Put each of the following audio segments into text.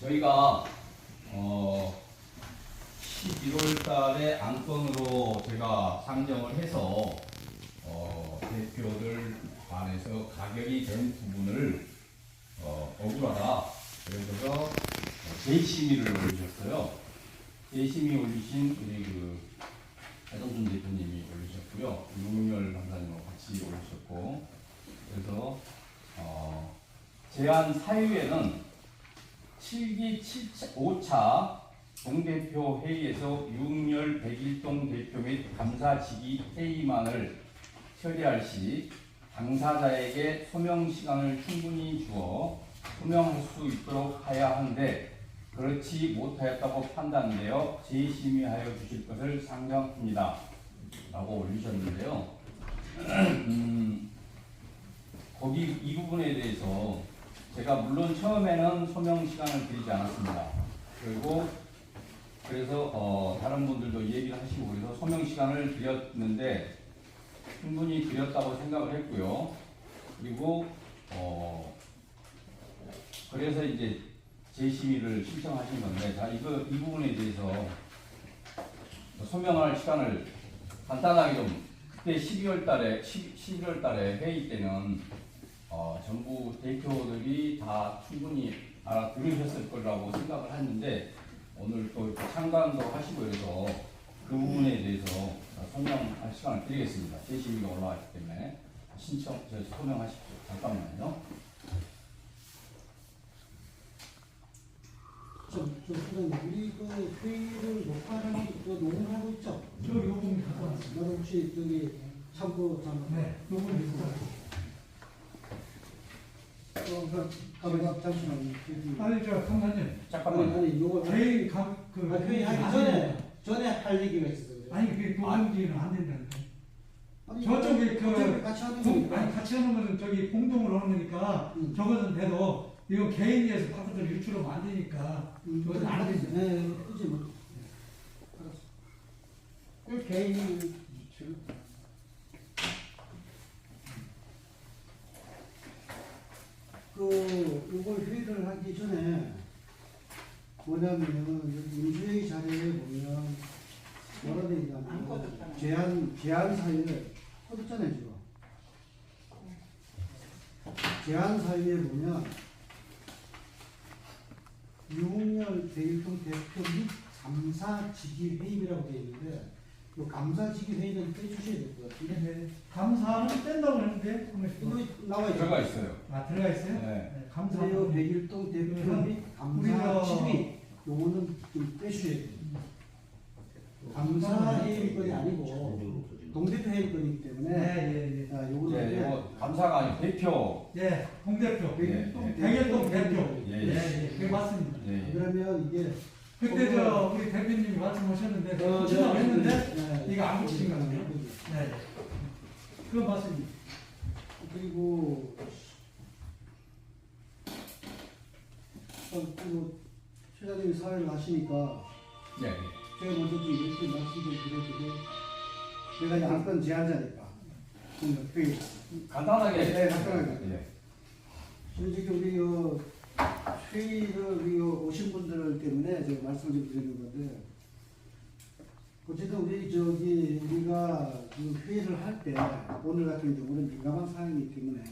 저희가 11월 달에 안건으로 제가 상정을 해서 대표들 안에서 가결이 된 부분을 억울하다. 그래서 재심의를 올리셨어요. 재심의 올리신 우리 해동준 대표님이 올리셨고요. 윤석열 강사님하고 같이 올리셨고, 그래서 제안 사유에는 7기 5차 동대표 회의에서 윤석열 백일동 대표 및 감사직위 회의만을 처리할 시 당사자에게 소명 시간을 충분히 주어 소명할 수 있도록 하여야 하는데 그렇지 못하였다고 판단되어 재심의하여 주실 것을 상정합니다. 라고 올리셨는데요. 거기 이 부분에 대해서 제가 물론 처음에는 소명 시간을 드리지 않았습니다. 그리고 그래서 다른 분들도 얘기를 하시고 그래서 소명 시간을 드렸는데 충분히 드렸다고 생각을 했고요. 그리고 그래서 이제 재심의를 신청하신 건데, 자 이 부분에 대해서 소명할 시간을 간단하게 좀, 그때 11월 달에 회의 때는 전부 대표들이 다 충분히 알아들으셨을 거라고 생각을 했는데, 오늘 또 참관도 하시고 그래서 그 부분에 대해서 소명할 시간을 드리겠습니다. 재심의가 올라왔기 때문에 소명하십시오. 잠깐만요. 우리 회의를 녹화하는 녹음하고 있죠? 저 요금 갖고 왔습니다. 나도 혹시 참고 네, 요금 갖고 왔습니다. 잠시만요. 아니 저 강사님, 잠깐만요. 아니 요거 회의 회의하기 전에 할 얘기가 있어서 그래요. 아니 그 녹음기는 안 된다니까. 아니, 저쪽에 같이 하는 거니까. 아니 같이 하는 거는 저기 공동으로 하는 거니까 저것은 돼도 이거 개인에서 바깥으로 유출하면 안 되니까 저것은 안 되죠. 네, 그지 뭐. 알았어. 그 개인 유출. 이걸 회의를 하기 전에 뭐냐면 여기 인수회의 자료에 보면 뭐라 되어 있냐면 제안 사유를 꺼졌잖아요 지금. 제안 사유에 보면 윤석열 백일동 대표 및 감사직위 회의라고 되어 있는데 이 감사직위 회의는 빼주셔야 될 것 같은데. 네, 감사는 뺀다고 했는데 이거 나와 있죠. 들어가 있어요. 아 들어가 있어요? 네. 감사요. 백일동 대표 및 감사직위 요거는 좀 빼주셔야 돼요. 감사 회의권이 아니고 동대표 회의권이기 때문에 네, 요거는 네, 이거 감사가 아니고 대표. 예, 동대표, 백일동 백일동 대표. 예, 예, 그게 맞습니다. 네. 그러면 이게 그때 우리 대표님이 말씀하셨는데 제가 했는데 이거 안 붙인 거 같아요. 네, 그건 맞습니다. 그리고 최장님이 사회를 하시니까 네. 제가 먼저 좀 이렇게 말씀 좀 드려도 내가 이 안건 제안자니까 회의 간단하게. 네, 간단하게. 네. 솔직히 우리 회의를 우리 오신 분들 때문에 제가 말씀을 좀 드리는 건데, 어쨌든 우리가 그 회의를 할 때 오늘 같은 경우는 민감한 사항이기 때문에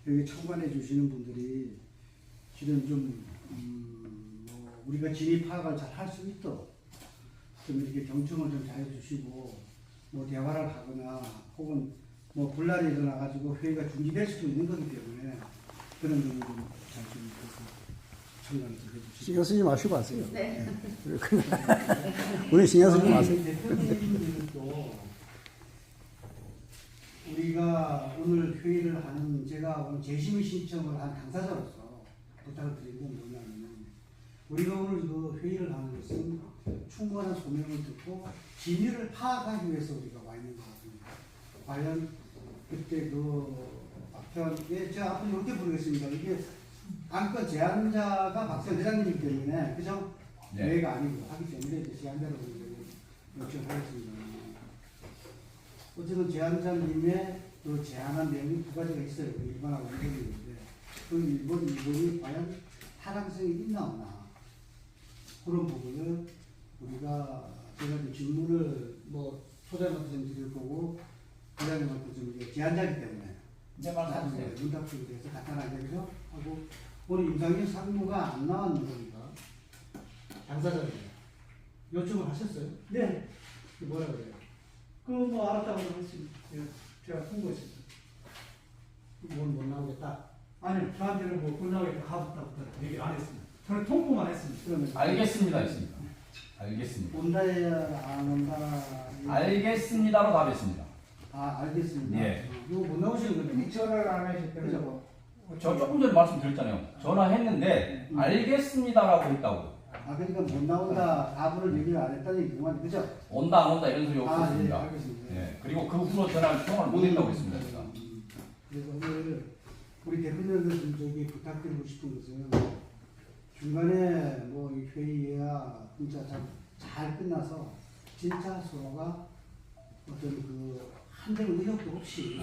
여기 참관해 주시는 분들이 실은 좀 우리가 진입 파악을 잘 할 수 있도록 좀 이렇게 경청을 좀 잘 해주시고 뭐 대화를 하거나 혹은 뭐 분란이 일어나 가지고 회의가 중지될 수도 있는 거기 때문에 그런 점을 좀잘좀 참관을 좀 해주시고. 신경 쓰지 마시고 하세요. 네. 우리 신경 쓰지 마세요. 대표님들도 우리가 오늘 회의를 하는, 제가 오늘 재심의 신청을 한 당사자로서 부탁을 드리는 건 뭐냐면, 우리가 오늘 그 회의를 하는 것은 충분한 소명을 듣고 진위를 파악하기 위해서 우리가 와 있는 것 같습니다. 과연 그때 제가 앞으로 이렇게 부르겠습니다. 이게 안건 제안자가 박선 회장님이기 때문에, 그죠? 네. 내가 아니고 하기 때문에 이제 제안자로 요청하겠습니다. 어쨌든 제안자님의 그 제안한 내용이 두 가지가 있어요. 그 1번하고 2번이 있는데, 그 1번, 2번이 과연 타당성이 있나 없나. 그런 부분을 우리가 제가 이제 질문을 뭐 소장님한테 좀 드릴 거고 부장님한테 좀 이제 제한자기 때문에 네, 말씀하세요. 문답식에 대해서 간단하게 그죠? 하고 오늘 임상진 상무가 안 나왔는 겁니까? 당사자입니다. 요청을 하셨어요? 네. 뭐라 그래요? 그뭐 알았다고 했습니다. 제가 통보했습니다. 이건 못 나오겠다. 아니, 저한테는 뭐 끝나겠다 가봤다부터 얘기 안 했습니다. 저는 통보만 했습니다. 그러면 알겠습니다. 했습니다. 알겠습니다. 온다야 안 온다. 알겠습니다로 답했습니다. 아 알겠습니다. 예. 이거 못 나오시는 건데. 전화를 안 하셨다면 그죠? 저 조금 전에 말씀드렸잖아요. 전화했는데 알겠습니다라고 했다고. 아 그러니까 못 나온다 답을 얘기를 안 했다는 얘기구만. 그죠? 온다 안 온다 이런 소리 아, 예, 없었습니다. 알겠습니다. 예. 그리고 그 후로 전화를 통화를 못 했다고 했습니다. 제가. 그래서 오늘 우리 대표님들 좀 저기 부탁드리고 싶은 것은 중간에 뭐 이 회의야 진짜 잘 끝나서 진짜 서로가 어떤 그 한정 의욕도 없이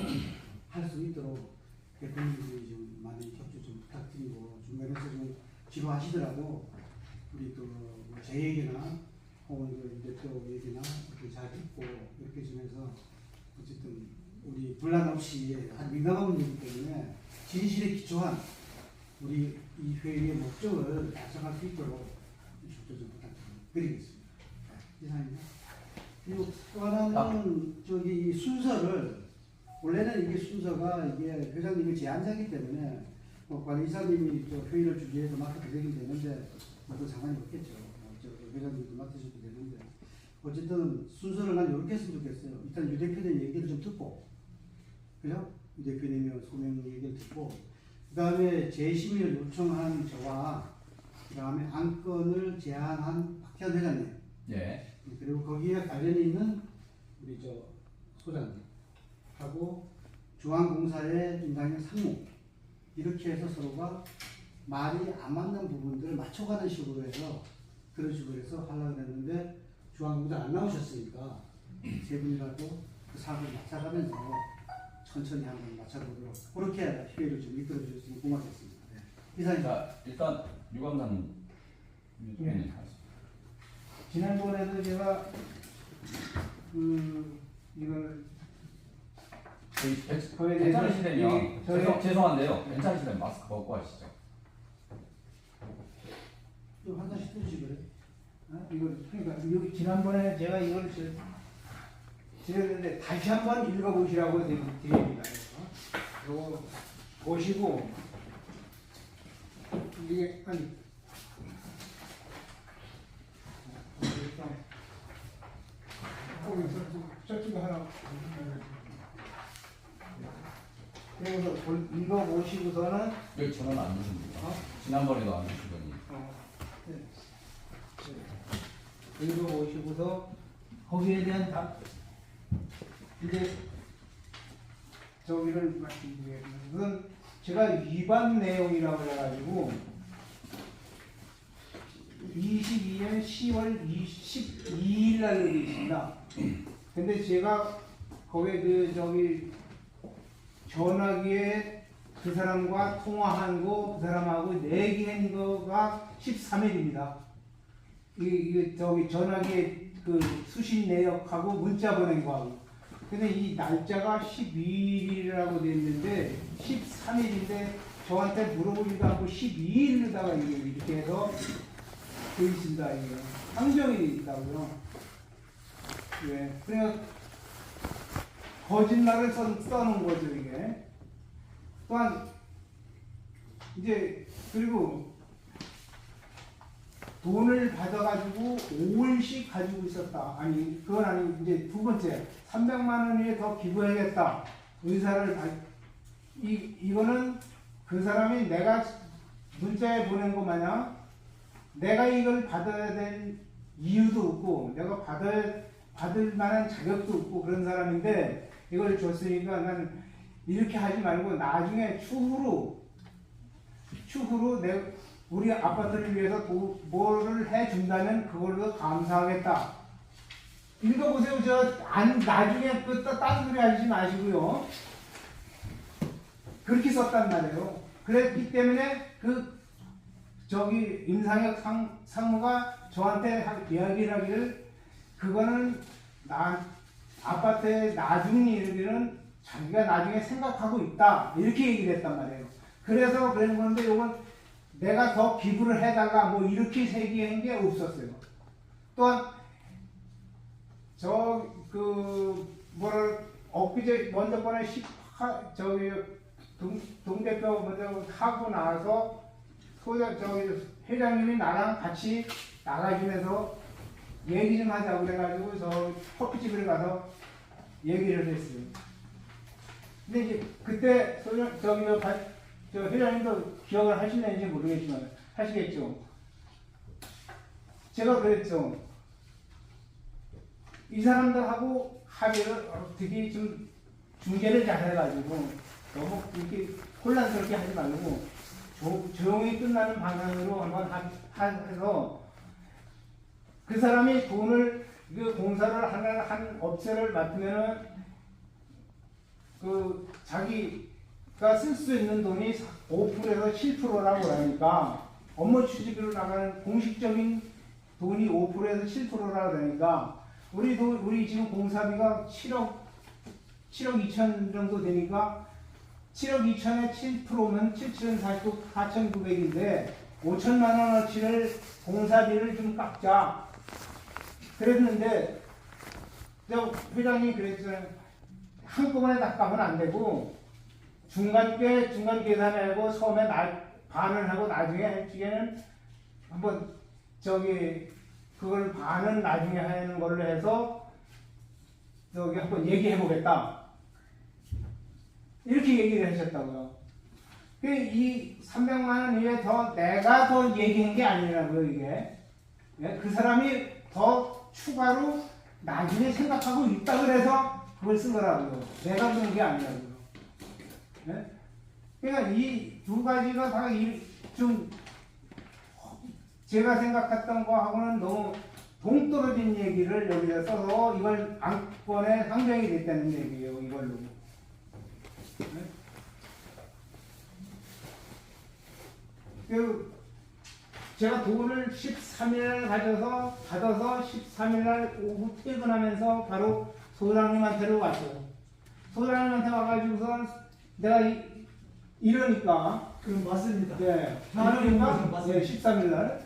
할 수 있도록 대표님들이 좀 많이 협조 좀 부탁드리고 중간에서 좀 지루하시더라도 우리 또 제 얘기나 혹은 그 대표 얘기나 이렇게 잘 듣고 이렇게 좀 해서 어쨌든 우리 분란 없이 아주 민감한 문제이기 때문에 진실에 기초한 우리 이 회의의 목적을 달성할 수 있도록 협조 좀 부탁드리겠습니다. 이상입니다. 그리고 또 하나는 저기 이 순서를 원래는 이게 순서가 이게 회장님이 제안자이기 때문에 뭐 관리사님이 저 회의를 주재해서 맡아도 되긴 되는데 뭐도 상관이 없겠죠. 저 회장님도 맡으셔도 되는데 어쨌든 순서를 난 이렇게 했으면 좋겠어요. 일단 유 대표님 얘기를 좀 듣고 그죠? 유 대표님의 소명 얘기를 듣고 그 다음에 재심의를 요청한 저와 그 다음에 안건을 제안한 박현 회장님 예. 그리고 거기에 관련이 있는 우리 저 소장님 하고 중앙공사의 임상현 상무 이렇게 해서 서로가 말이 안 맞는 부분들을 맞춰가는 식으로 해서 그런 식으로 해서 하려고 했는데 중앙공사 안 나오셨으니까 세 분이라도 그 사업을 맞춰가면서 천천히 한번 맞춰보도록 그렇게 회의를 좀 이끌어 주셨으면 고맙겠습니다. 네. 이상입니다. 자, 일단 유감사님 예. 지난번에도 제가 이걸 거에 대해서 괜찮으시다면 저희- 죄송한데요. 괜찮으시다면 마스크 벗고 하시죠. 좀 한 잔씩 드시고요. 이걸 그러니까 여기 지난번에 제가 이걸 드렸는데 다시 한번 읽어보시라고 드립니다. 이거 보시고 이게 아니 저쪽에 하나 그래서 읽어보시고서는 왜 전화는 안 주십니까? 어? 지난번에도 안 주시더니. 읽어보시고서 거기에 대한 답 이제 저기를 말씀드리겠습니다. 그건 제가 위반 내용이라고 해가지고 22년 10월 22일 날 여기 있습니다. 근데 제가 거기에 그 저기 전화기에 그 사람과 통화한 거, 그 사람하고 내기한 거가 13일입니다. 이게 저기 전화기에 그 수신 내역하고 문자 보낸 거하고. 근데 이 날짜가 12일이라고 돼 있는데 13일인데 저한테 물어보지도 않고 12일로다가 이렇게 해서 돼 있습니다. 이게 항정이 있다고요. 예. 그러니까 거짓말을 써놓은 거죠 이게. 또한 이제 그리고 돈을 받아가지고 5일씩 가지고 있었다. 아니 그건 아니고 이제 두 번째 300만 원이 더 기부해야겠다. 의사를 이거는 그 사람이 내가 문자에 보낸 거 마냥 내가 이걸 받아야 될 이유도 없고 내가 받을 만한 자격도 없고 그런 사람인데 이걸 줬으니까 난 이렇게 하지 말고 나중에 추후로 우리 아파트를 위해서 뭐를 해준다면 그걸로 감사하겠다. 읽어보세요. 나중에 딴 소리 하지 마시고요. 그렇게 썼단 말이에요. 그랬기 때문에 그 저기 임상혁 상무가 저한테 이야기를 하기를 그거는 아파트의 나중에 이르기는 자기가 나중에 생각하고 있다 이렇게 얘기를 했단 말이에요. 그래서 그런 건데 이건 내가 더 기부를 해달라 뭐 이렇게 얘기한 게 없었어요. 또한 엊그제 먼저 번에 저기 동대표 먼저 하고 나서 회장님이 나랑 같이 나가주면서 얘기 좀 하자고 그래가지고 저 커피집에 가서 얘기를 했어요. 근데 이제 그때 저 회장님도 기억을 하시는지 모르겠지만 하시겠죠. 제가 그랬죠. 이 사람들하고 합의를 어떻게 좀 중재를 잘 해가지고 너무 이렇게 혼란스럽게 하지 말고 조용히 끝나는 방향으로 한번 해서 그 사람이 돈을 그 공사를 한 업체를 맡으면은 그 자기가 쓸 수 있는 돈이 5%에서 7%라고 하니까 업무 취직으로 나가는 공식적인 돈이 5%에서 7%라고 하니까 우리 지금 공사비가 7억 2천 정도 되니까 7억 2천에 7%면 4,900인데 5천만 원어치를 공사비를 좀 깎자 그랬는데 회장님이 그랬잖아요. 한꺼번에 다 깎으면 안 되고 중간 계산하고 처음에 반을 하고 나중에 해주기에는 한번 그걸 반은 나중에 하는 걸로 해서 한번 얘기해 보겠다 이렇게 얘기를 하셨다고요. 이 300만 원 이외에 내가 더 얘기한 게 아니라고요. 이게 그 사람이 더 추가로 나중에 생각하고 있다 그래서 그걸 쓴 거라고요. 내가 그런 게 아니라고요. 그러니까 이 두 가지가 다 좀 제가 생각했던 거하고는 너무 동떨어진 얘기를 여기다 써서 이걸 안건에 상정이 됐다는 얘기예요. 이걸로. 제가 돈을 13일날 받아서 13일날 오후 퇴근하면서 바로 소장님한테로 왔어요. 소장님한테 와가지고서 내가 이러니까 그럼 맞습니다. 네. 이러니까 네, 13일날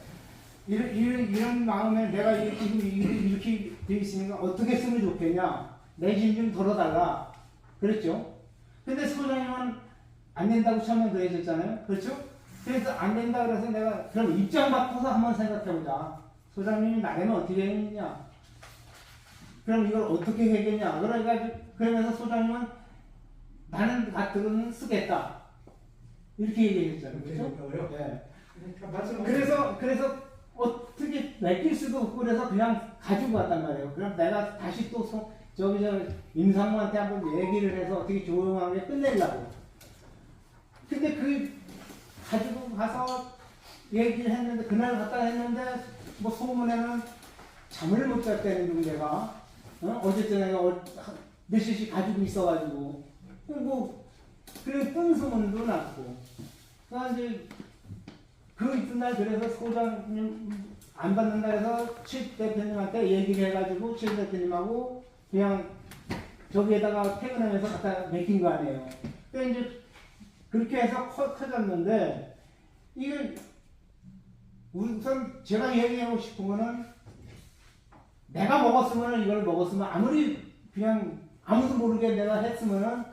이런 마음에 내가 지금 이렇게 돼 있으니까 어떻게 쓰면 좋겠냐 내 집 좀 덜어달라 그랬죠. 근데 소장님은 안 된다고 처음에 그랬었잖아요. 그렇죠? 그래서 안 된다 그래서 내가 그럼 입장 바꿔서 한번 생각해보자. 소장님이 나라면 어떻게 했느냐? 그럼 이걸 어떻게 해야겠냐? 그러면서 소장님은 나는 같은 건 쓰겠다. 이렇게 얘기했잖아요. 그렇죠? 네. 그래서 어떻게 맡길 수도 없고 그래서 그냥 가지고 갔단 말이에요. 그럼 내가 다시 또 임상무한테 한번 얘기를 해서 어떻게 조용하게 끝내려고. 근데 가지고 가서 얘기를 했는데 그날 갔다 했는데 뭐 소문에는 잠을 못 잤다는 둥 내가 어쨌든 내가 몇 시씩 가지고 있어가지고 그래 뜬 소문도 났고 그러니까 이제 그 이튿날 그래서 소장님 안 받는다 해서 칠 대표님한테 얘기를 해가지고 칠 대표님하고 그냥 저기에다가 퇴근하면서 갖다 맡긴 거 아니에요. 근데 이제 그렇게 해서 커졌는데 이게 우선 제가 얘기하고 싶은 거는 내가 이걸 먹었으면 아무리 그냥 아무도 모르게 내가 했으면은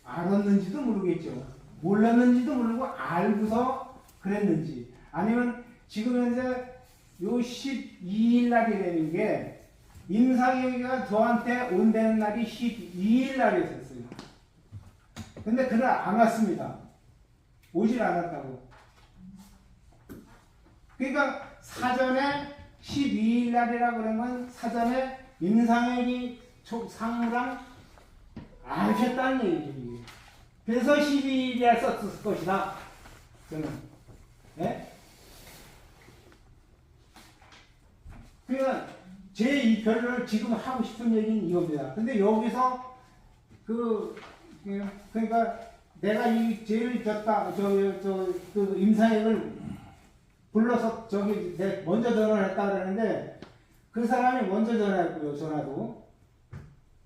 알았는지도 모르겠죠. 몰랐는지도 모르고 알고서 그랬는지 아니면 지금 현재 요 12일 날이라는 게 임상혁이가 저한테 온다는 날이 12일 날이었어요. 근데 그날 안 왔습니다. 오질 않았다고. 그러니까 사전에 12일 날이라고 그러면 사전에 임상혁이 상무랑 아셨다는 얘기죠. 그래서 12일이라 썼을 것이다. 저는. 예? 그러니까 제 이 결론을 지금 하고 싶은 얘기는 이겁니다. 근데 여기서 그러니까 내가 제일 임상혁을 불러서 저기 내 먼저 전화를 했다 그러는데 그 사람이 먼저 전화했고요. 전화도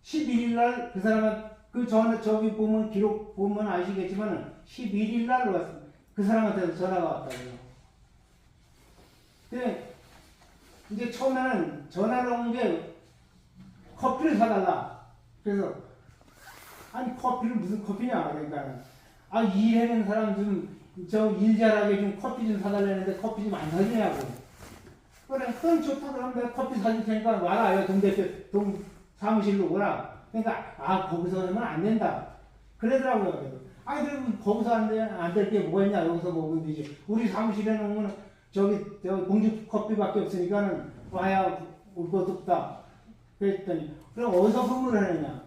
11일 날 그 사람은 그 전에 저기 보면 기록 보면 아시겠지만 11일 날 왔습니다. 그 사람한테 전화가 왔다고요. 근데 이제 처음에는 전화를 온 게 커피를 사달라. 그래서 아니 커피를 무슨 커피냐 그러니까 아 일하는 사람 좀 저 일 잘하게 좀 커피 좀 사달라는데 커피 좀 안 사주냐고. 그래 그럼 좋다 그럼 내가 커피 사줄 테니까 와라. 동 사무실로 오라. 그러니까 아 거기서 하면 안 된다. 그러더라고요. 그래서 아니 그럼 거기서 안 될 게 뭐가 있냐. 여기서 먹으면 되지. 우리 사무실에 놓으면 저기 공주 커피밖에 없으니까는 와야 올 것도 없다. 그랬더니 그럼 어디서 근무를 하느냐.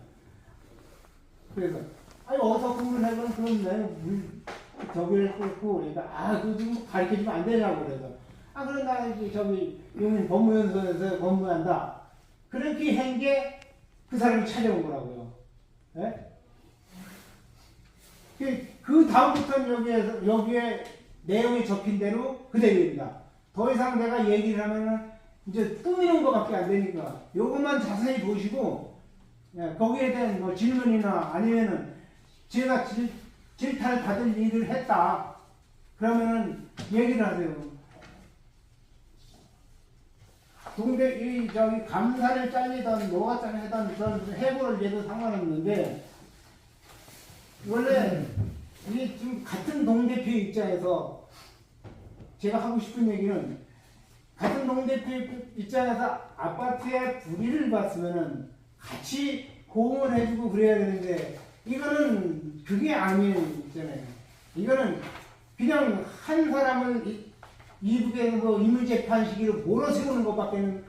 그래서 아니 어디서 근무를 해보면 그럼 내가 저기를 끊고 그러니까 아 그거 좀 가르쳐주면 안 되냐고. 그래서 아 그럼 나 저기 용인 법무연수원에서 근무한다. 그렇게 한 게 그 사람이 찾아온 거라고요. 예? 그 다음부터는 여기에 내용이 적힌 대로 그대로입니다. 더 이상 내가 얘기를 하면은 이제 꾸미는 것밖에 안 되니까 요것만 자세히 보시고 예, 거기에 대한 뭐 질문이나 아니면은 제가 질타를 받을 일을 했다 그러면은 얘기를 하세요. 저기 감사를 잘리던 뭐가 잘리던 그런 해고를 해도 상관없는데 원래 이게 좀 같은 동대표 입장에서 제가 하고 싶은 얘기는 같은 동대표 입장에서 아파트에 불이를 봤으면은 같이 호응을 해주고 그래야 되는데 이거는 그게 아니잖아요. 이거는 그냥 한 사람을 이북에서 임의재판시기로 몰아세우는 것밖에는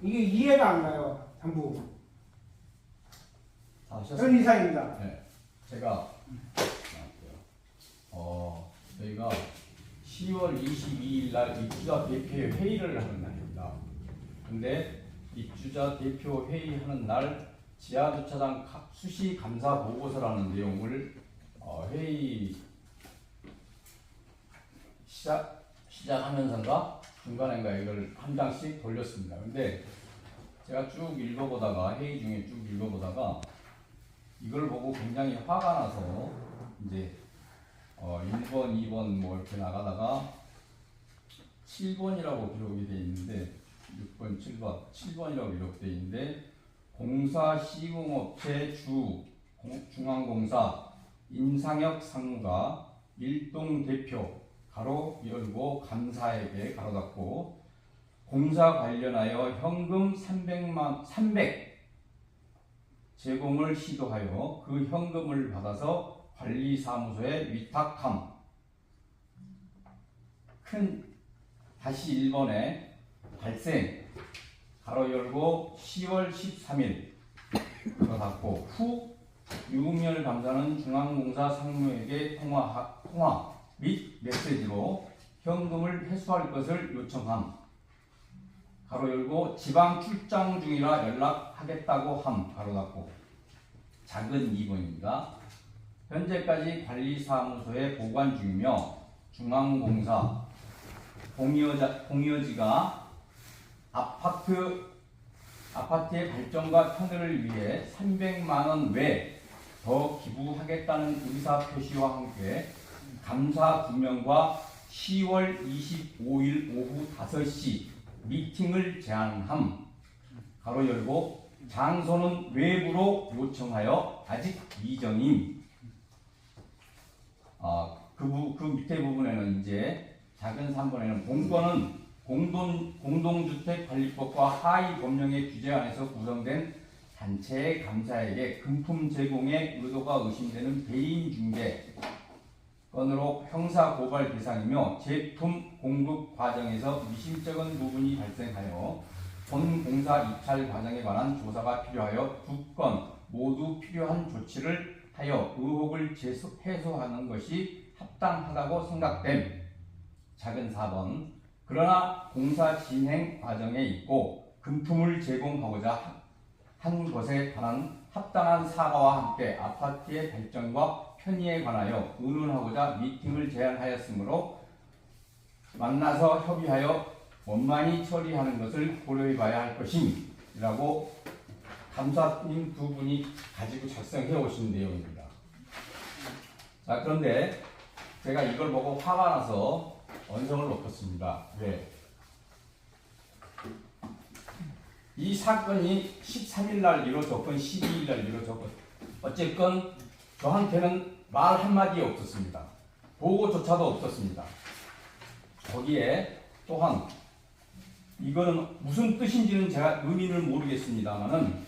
이게 이해가 안 가요. 전부. 그런 이상입니다. 네, 제가 저희가 10월 22일 날 입주자 대표 회의를 하는 날입니다. 근데 입주자 대표 회의하는 날 지하주차장 수시 감사 보고서라는 내용을 회의 시작하면서인가 중간인가 이걸 한 장씩 돌렸습니다. 근데 제가 쭉 읽어보다가 회의 중에 쭉 읽어보다가 이걸 보고 굉장히 화가 나서 이제 1번, 2번 뭐 이렇게 나가다가 7번이라고 기록이 되어 있는데 6번, 7번이라고 기록되어 있는데 공사 시공업체 중앙공사 임상혁 상무가 일동 대표 가로 열고 감사에게 가로 닫고 공사 관련하여 현금 300 제공을 시도하여 그 현금을 받아서 관리사무소에 위탁함. 다시 1번에 발생 가로 열고 10월 13일 가로 닫고 후 유흥열 감사는 중앙공사 상무에게 통화 및 메시지로 현금을 회수할 것을 요청함. 가로 열고 지방 출장 중이라 연락하겠다고 함. 가로 닫고 작은 2번입니다. 현재까지 관리사무소에 보관 중이며 중앙공사 공여지가 아파트의 발전과 편의를 위해 300만 원 외 더 기부하겠다는 의사표시와 함께 감사 2명과 10월 25일 오후 5시 미팅을 제안함. 가로 열고 장소는 외부로 요청하여 아직 미정임. 그 밑에 부분에는 이제 작은 3번에는 본건은 공동주택관리법과 하위 법령의 규제 안에서 구성된 단체의 감사에게 금품 제공의 의도가 의심되는 배임 중개 건으로 형사 고발 대상이며 제품 공급 과정에서 미심쩍은 부분이 발생하여 본 공사 입찰 과정에 관한 조사가 필요하여 2건 모두 필요한 조치를 하여 의혹을 해소하는 것이 합당하다고 생각됨. 작은 4번 그러나 공사 진행 과정에 있고 금품을 제공하고자 한 것에 관한 합당한 사과와 함께 아파트의 발전과 편의에 관하여 의논하고자 미팅을 제안하였으므로 만나서 협의하여 원만히 처리하는 것을 고려해 봐야 할 것임이라고 감사님 두 분이 가지고 작성해 오신 내용입니다. 자, 그런데 제가 이걸 보고 화가 나서 원성을 놓겠습니다. 왜? 이 사건이 13일 날 이루어졌건 12일 날 이루어졌건 어쨌건 저한테는 말 한마디 없었습니다. 보고조차도 없었습니다. 거기에 또한 이거는 무슨 뜻인지는 제가 의미를 모르겠습니다만은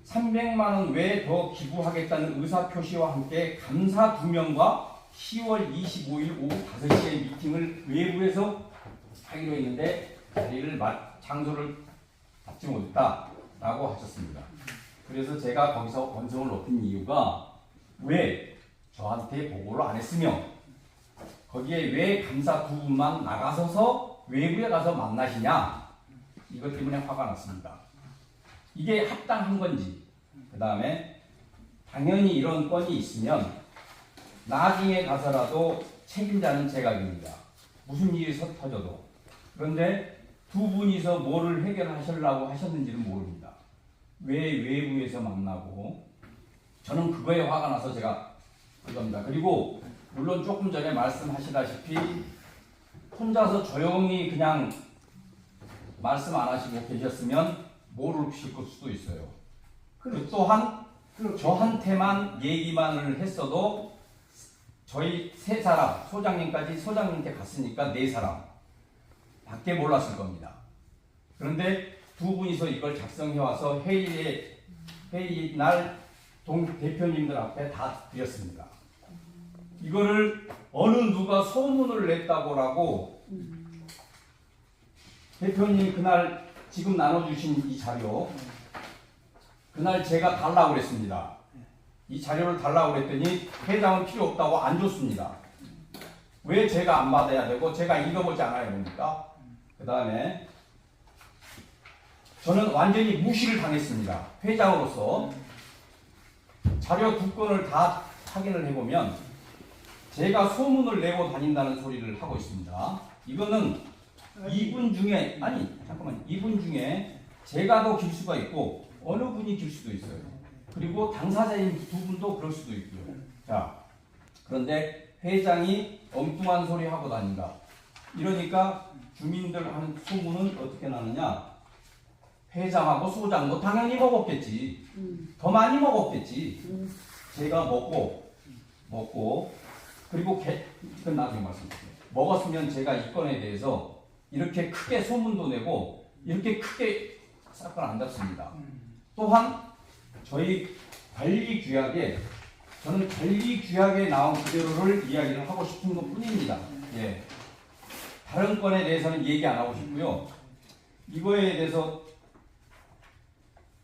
300만 원 외에 더 기부하겠다는 의사표시와 함께 감사 2명과 10월 25일 오후 5시에 미팅을 외부에서 하기로 했는데 장소를 받지 못했다라고 하셨습니다. 그래서 제가 거기서 원성을 높인 이유가 왜 저한테 보고를 안 했으며 거기에 왜 감사 2분만 나가서서 외부에 가서 만나시냐 이것 때문에 화가 났습니다. 이게 합당한 건지 그 다음에 당연히 이런 건이 있으면 나중에 가서라도 책임자는 제각입니다. 무슨 일이 터져도. 그런데 두 분이서 뭐를 해결하시려고 하셨는지는 모릅니다. 왜 외부에서 만나고 저는 그거에 화가 나서 제가 그겁니다. 그리고 물론 조금 전에 말씀하시다시피 혼자서 조용히 그냥 말씀 안 하시고 계셨으면 모르실 수도 있어요. 그 또한 저한테만 얘기만을 했어도 저희 세 사람, 소장님까지 소장님한테 갔으니까 네 사람 밖에 몰랐을 겁니다. 그런데 두 분이서 이걸 작성해와서 회의 날 대표님들 앞에 다 드렸습니다. 이거를 어느 누가 소문을 냈다고라고 대표님 그날 지금 나눠주신 이 자료 그날 제가 달라고 그랬습니다. 이 자료를 달라고 그랬더니 회장은 필요 없다고 안 줬습니다. 왜 제가 안 받아야 되고 제가 읽어보지 않아야 됩니까? 그 다음에 저는 완전히 무시를 당했습니다. 회장으로서 자료 2건을 다 확인을 해보면 제가 소문을 내고 다닌다는 소리를 하고 있습니다. 이거는 이분 중에 이분 중에 제가 더 길 수가 있고 어느 분이 길 수도 있어요. 그리고 당사자인 두 분도 그럴 수도 있고요. 자, 그런데 회장이 엉뚱한 소리 하고 다닌다. 이러니까 주민들 하는 소문은 어떻게 나느냐? 회장하고 소장도 당연히 먹었겠지. 더 많이 먹었겠지. 제가 먹고 그리고 그건 나중에 말씀드릴게요. 먹었으면 제가 이 건에 대해서 이렇게 크게 소문도 내고 이렇게 크게 사건 안 잡습니다. 또한 저희 관리규약에 저는 관리규약에 나온 그대로를 이야기를 하고 싶은 것 뿐입니다. 예. 다른 건에 대해서는 얘기 안 하고 싶고요. 이거에 대해서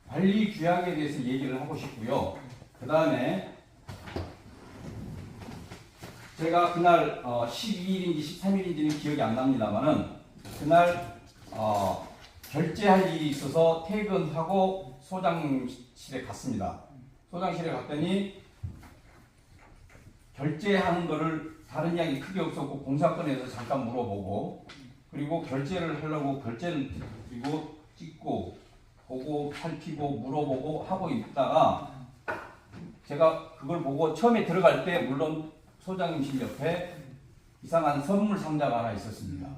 관리규약에 대해서 얘기를 하고 싶고요. 그 다음에 제가 그날 12일인지 13일인지는 기억이 안 납니다만은 그날 결제할 일이 있어서 퇴근하고 소장실에 갔습니다. 소장실에 갔더니 결제하는 거를 다른 이야기 크게 없었고 공사건에서 잠깐 물어보고 그리고 결제를 하려고 결제를 그리고 찍고 보고 살피고 물어보고 하고 있다가 제가 그걸 보고 처음에 들어갈 때 물론 소장님실 옆에 이상한 선물 상자가 하나 있었습니다.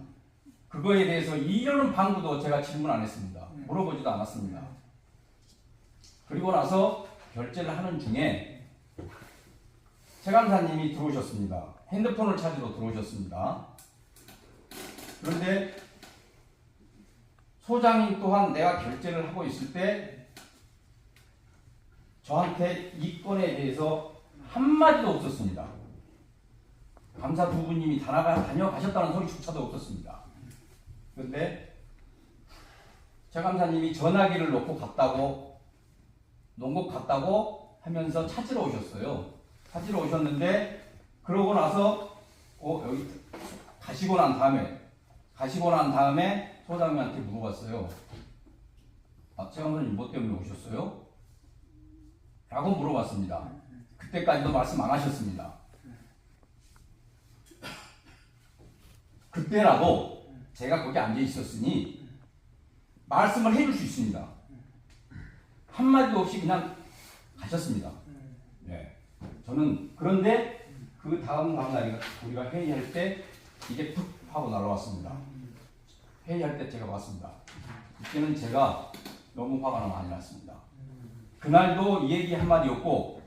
그거에 대해서 이런 방구도 제가 질문 안 했습니다. 물어보지도 않았습니다. 그리고 나서 결제를 하는 중에 최감사님이 들어오셨습니다. 핸드폰을 찾으러 들어오셨습니다. 그런데 소장님 또한 내가 결제를 하고 있을 때 저한테 이 건에 대해서 한마디도 없었습니다. 감사 두 분님이 다녀가셨다는 소리조차도 없었습니다. 그런데 최 감사님이 전화기를 놓고 갔다고 농곡 갔다고 하면서 찾으러 오셨어요. 찾으러 오셨는데 그러고 나서 여기 가시고 난 다음에 소장님한테 물어봤어요. 최 감사님 뭐 때문에 오셨어요? 라고 물어봤습니다. 그때까지도 말씀 안 하셨습니다. 그때라도 제가 거기 앉아 있었으니 말씀을 해줄 수 있습니다. 한마디도 없이 그냥 가셨습니다. 예. 저는 그런데 그 다음 날에 우리가 회의할 때 이게 툭 하고 날아왔습니다. 회의할 때 제가 왔습니다. 그때는 제가 너무 화가 많이 났습니다. 그날도 이 얘기 한마디 없고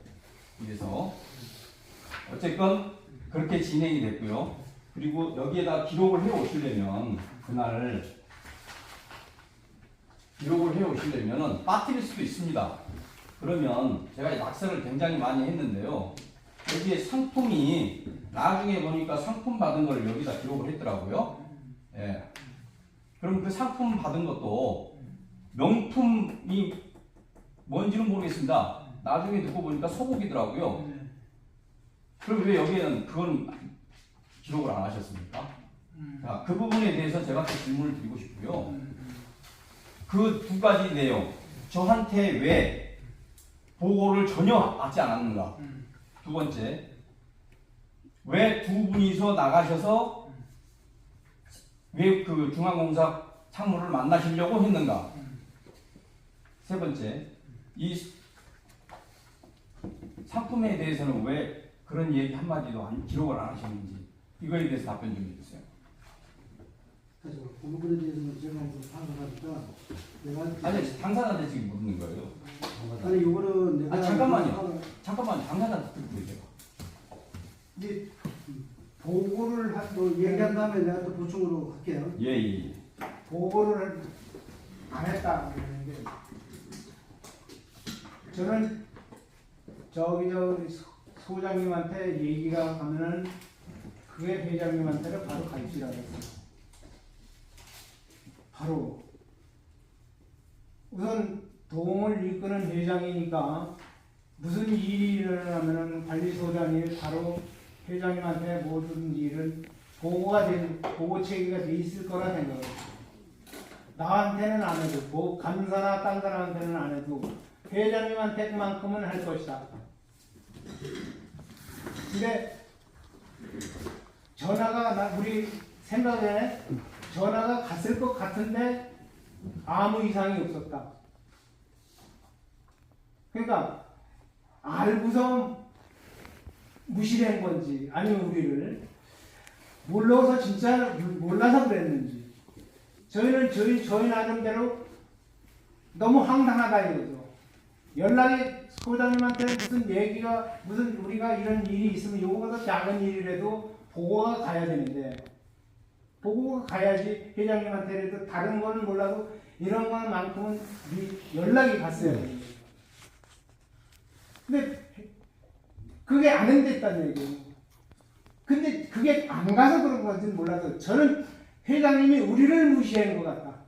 그래서 어쨌건 그렇게 진행이 됐고요. 그리고 여기에다 기록을 해 오시려면 그날 기록을 해 오시려면 빠뜨릴 수도 있습니다. 그러면 제가 낙서를 굉장히 많이 했는데요. 여기에 상품이 나중에 보니까 상품 받은 걸 여기다 기록을 했더라고요. 예. 그럼 그 상품 받은 것도 명품이 뭔지는 모르겠습니다. 나중에 듣고 보니까 소고기더라고요. 그럼 왜 여기에는 그건 기록을 안 하셨습니까? 자, 그 부분에 대해서 제가 또 질문을 드리고 싶고요. 그 두 가지 내용, 저한테 왜 보고를 전혀 하지 않았는가? 두 번째, 왜 두 분이서 나가셔서 왜 그 중앙공사 상무를 만나시려고 했는가? 세 번째, 이 상품에 대해서는 왜 그런 얘기 한마디도 기록을 안 하셨는지 이거에 대해서 답변 좀 해주세요. 그래서 그 부분에 대해서는 제가 좀 판단하니까 내가 아니 당사자한테 지금 묻는 거예요. 아니 이거는 내가 잠깐만요. 당사자한테 듣고 계세요. 이제 보고를 또 얘기한 다음에 내가 또 보충으로 할게요. 예. 보고를 안 했다 그러는데 저는 저 소장님한테 얘기가 가면은 그게 회장님한테는 바로 가입시라고 했어요. 바로 우선 동을 이끄는 회장이니까 무슨 일이 일어나면은 관리소장이 바로 회장님한테 모든 일을 보고 체계가 돼 있을 거라 생각해요. 나한테는 안 해도 감사나 딴 사람한테는 안 해도 회장님한테만큼은 할 것이다. 근데 전화가 우리 생각에 전화가 갔을 것 같은데 아무 이상이 없었다. 그러니까 알고서 무시된 건지 아니면 우리를 몰라서 진짜 몰라서 그랬는지 저희는 저희 나름대로 너무 황당하다 이거죠. 연락이 소장님한테 무슨 얘기가 무슨 우리가 이런 일이 있으면 요거보다 작은 일이라도 보고가 가야 되는데 보고가 가야지 회장님한테라도 다른 거는 몰라도 이런 것만큼은 연락이 갔어야 되는 거예요. 근데 그게 안 된댔다는 얘기예요. 근데 그게 안 가서 그런 건지는 몰라도 저는 회장님이 우리를 무시하는 것 같다.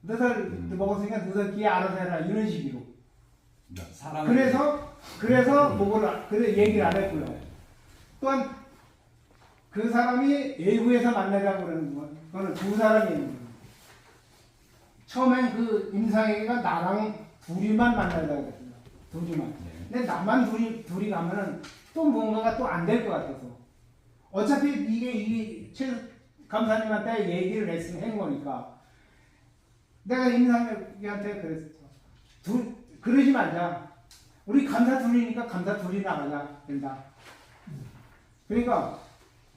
너들 먹었으니까 너들끼리 알아서 해라 이런 식으로. 그래서 그래 얘기를 안 했고요. 또한 그 사람이 외부에서 만나자고 그러는 건 그거는 두 사람이 있는 거예요. 처음엔 그 임상회가 나랑 둘이만 만나자고 그랬어요. 둘이만. 근데 나만 둘이 가면은 또 뭔가가 또 안 될 것 같아서. 어차피 이게 최 감사님한테 얘기를 한 거니까. 내가 임상회한테 그랬어. 그러지 말자. 우리 감사 둘이니까 감사 둘이 나가자. 된다. 그러니까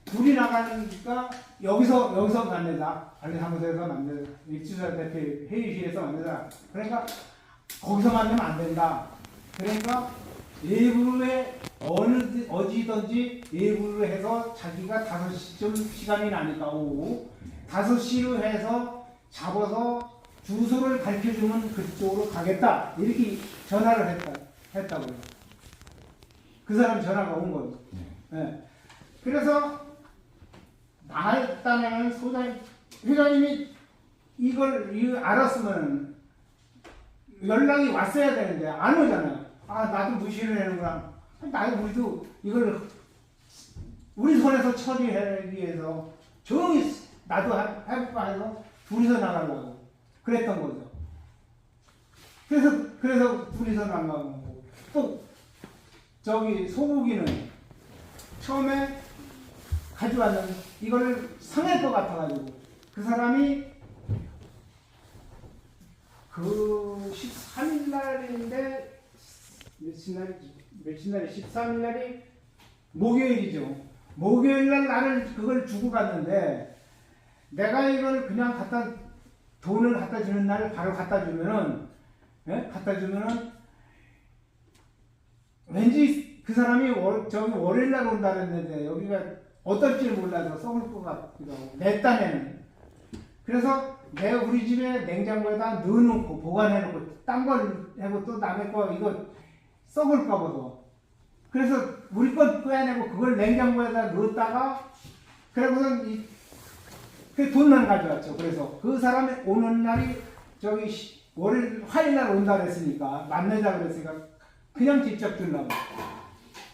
둘이 나가니까 여기서 만나자. 관리사무소에서 만나자. 입주자 대표 회의실에서 만나자. 그러니까 거기서 만나면 안 된다. 그러니까 외부에 어디든지 외부로 해서 자기가 5시쯤 시간이 나니까 오후 5시로 해서 잡아서 주소를 밝혀주면 그쪽으로 가겠다. 이렇게 전화를 했다고요. 그 사람 전화가 온 거예요. 네. 그래서 나 딴에는 회장님이 이걸 알았으면 연락이 왔어야 되는데 안 오잖아요. 아 나도 무시를 하는구나. 우리도 이걸 우리 손에서 처리하기 위해서 조용히 나도 해볼까 해서 둘이서 나가려고 그랬던 거죠. 그래서 둘이서 나가는 거고. 또 저기 소고기는 처음에 가져왔는 이걸 상할 것 같아가지고 그 사람이 그 13일 날인데 며칠 날이 13일 날이 목요일이죠. 목요일 날 나를 그걸 주고 갔는데 내가 이걸 그냥 돈을 갖다 주는 날 바로 갖다 주면은 왠지 그 사람이 저기 월요일 날 온다 그랬는데 여기가 어떨지 몰라서 썩을 것 같기도 하고 내 딴에는 그래서 내가 우리 집에 냉장고에다 넣어놓고 보관해놓고 딴 걸 하고 또 남의 거 이거 썩을까 봐서 그래서 우리 거 빼내고 그걸 냉장고에다 넣었다가 그러고서 그 돈만 가져왔죠. 그래서 그 사람이 오는 날이 저기 월요일 화요일 날 온다 그랬으니까 만나자 그랬으니까 그냥 직접 주려고.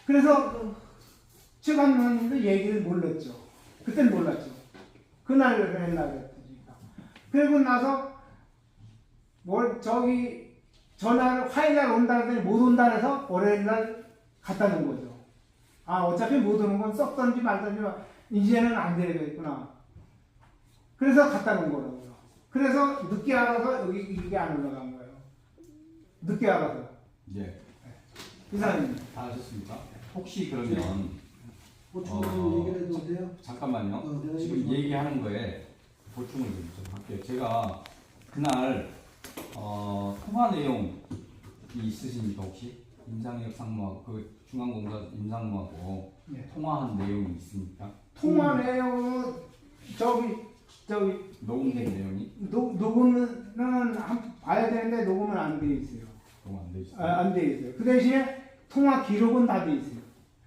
그래서 측안는데 얘기를 몰랐죠. 그땐 몰랐죠. 그날 했나 그랬으니까. 그리고 나서 저기 전화를 화요일 날 온다 그랬더니 못 온다 해서 월요일 날 갖다 놓은 거죠. 아 어차피 못 오는 건 썩던지 말던지 이제는 안 되겠구나. 그래서 갖다 놓은 거라고요. 그래서 늦게 알아서 여기 이게 안 올라간 거예요. 늦게 알아서. 예. 이사님. 다 하셨습니까? 혹시 그러면 보충 얘기를 해도 돼요? 잠깐만요. 내가 지금 얘기하는 거에 보충을 좀 할게요. 제가 그날 통화 내용이 있으십니까 혹시? 임상혁 상무하고 그 중앙공사 임상무하고 네. 통화한 내용이 있습니까? 통화 내용은 저기 녹음된 내용이 녹음은 봐야 되는데 녹음은 안 돼 있어요. 녹음 안 돼 있어요. 안 돼 있어요. 그 대신에 통화 기록은 다 돼 있어요.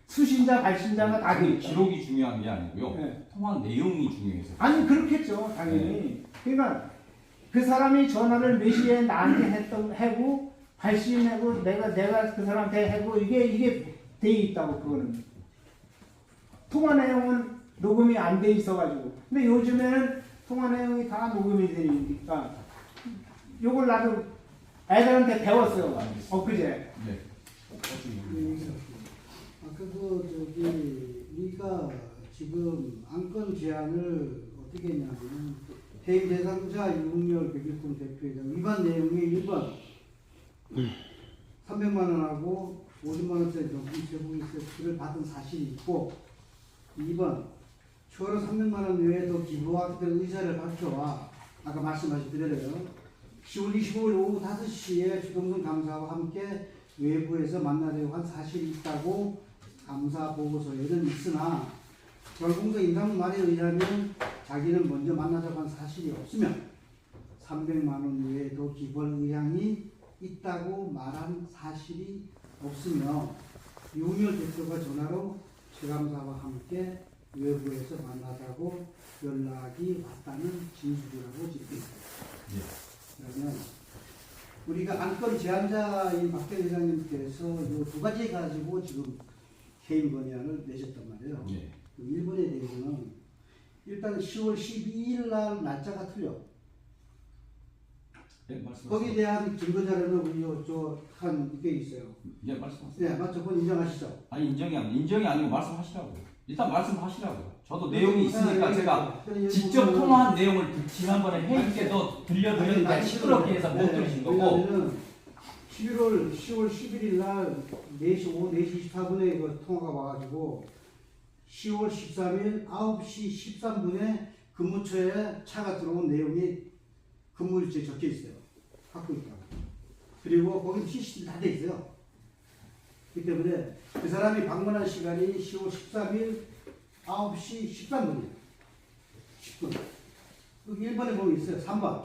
수신자 발신자가 다 돼 있어요. 기록이 중요한 게 아니고요. 네. 통화 내용이 중요해서. 아니 그렇겠죠 당연히. 그러니까 그 사람이 전화를 몇 시에 나한테 하고 발신하고 내가 그 사람한테 하고 이게 돼 있다고 그거는. 통화 내용은 녹음이 안 돼 있어가지고. 근데 요즘에는 통화 내용이 다 녹음이 되니까 요걸 나도 애들한테 배웠어요. 엊그제. 네. 아까 우리가 지금 안건 제안을 어떻게 했냐면 해임 대상자 윤석열 백일군 대표회장 위반 내용이 1번 300만 원하고 50만 원짜리 정품 제공 세트를 받은 사실이 있고 2번 추가로 300만 원 외에도 기부하겠다는 의사를 밝혀와 아까 말씀하신 대로요. 10월 25일 오후 5시에 주동선 감사와 함께 외부에서 만나려고 한 사실이 있다고 감사 보고서에는 있으나 결공사 임상무 말에 의하면 자기는 먼저 만나자고 한 사실이 없으면 300만 원 외에도 기부할 의향이 있다고 말한 사실이 없으며 윤석열 대표가 전화로 최감사와 함께 외부에서 만나자고 연락이 왔다는 진술이라고 짓고 있습니다. 예. 그러면 우리가 안건 제안자인 박대 회장님께서 이 두 가지 가지고 지금 개인 건의안을 내셨단 말이에요. 예. 1번에 대해서는 일단 10월 12일 날 날짜가 틀려. 예, 말씀하세요. 거기에 대한 증거 자료는 우리 저한 게 있어요. 예, 말씀하세요. 네, 맞죠? 그건 인정하시죠? 아니 인정이 아니고 말씀하시라고요. 일단 말씀하시라고요. 저도 내용이 있으니까 제가 직접 통화한 내용을 지난번에 회의 때도 들려드렸는데 시끄럽게 해서 못 들으신 거고. 왜냐면은 10월 11일 날 4시 오후 4시 24분에 그 통화가 와가지고 10월 13일 9시 13분에 근무처에 차가 들어온 내용이 근무일지에 적혀 있어요. 갖고 있다고. 그리고 거기 CCTV 다 돼 있어요. 그렇기 때문에 그 사람이 방문한 시간이 10월 13일 9시 13분이에요. 10분. 1번에 보면 있어요. 3번.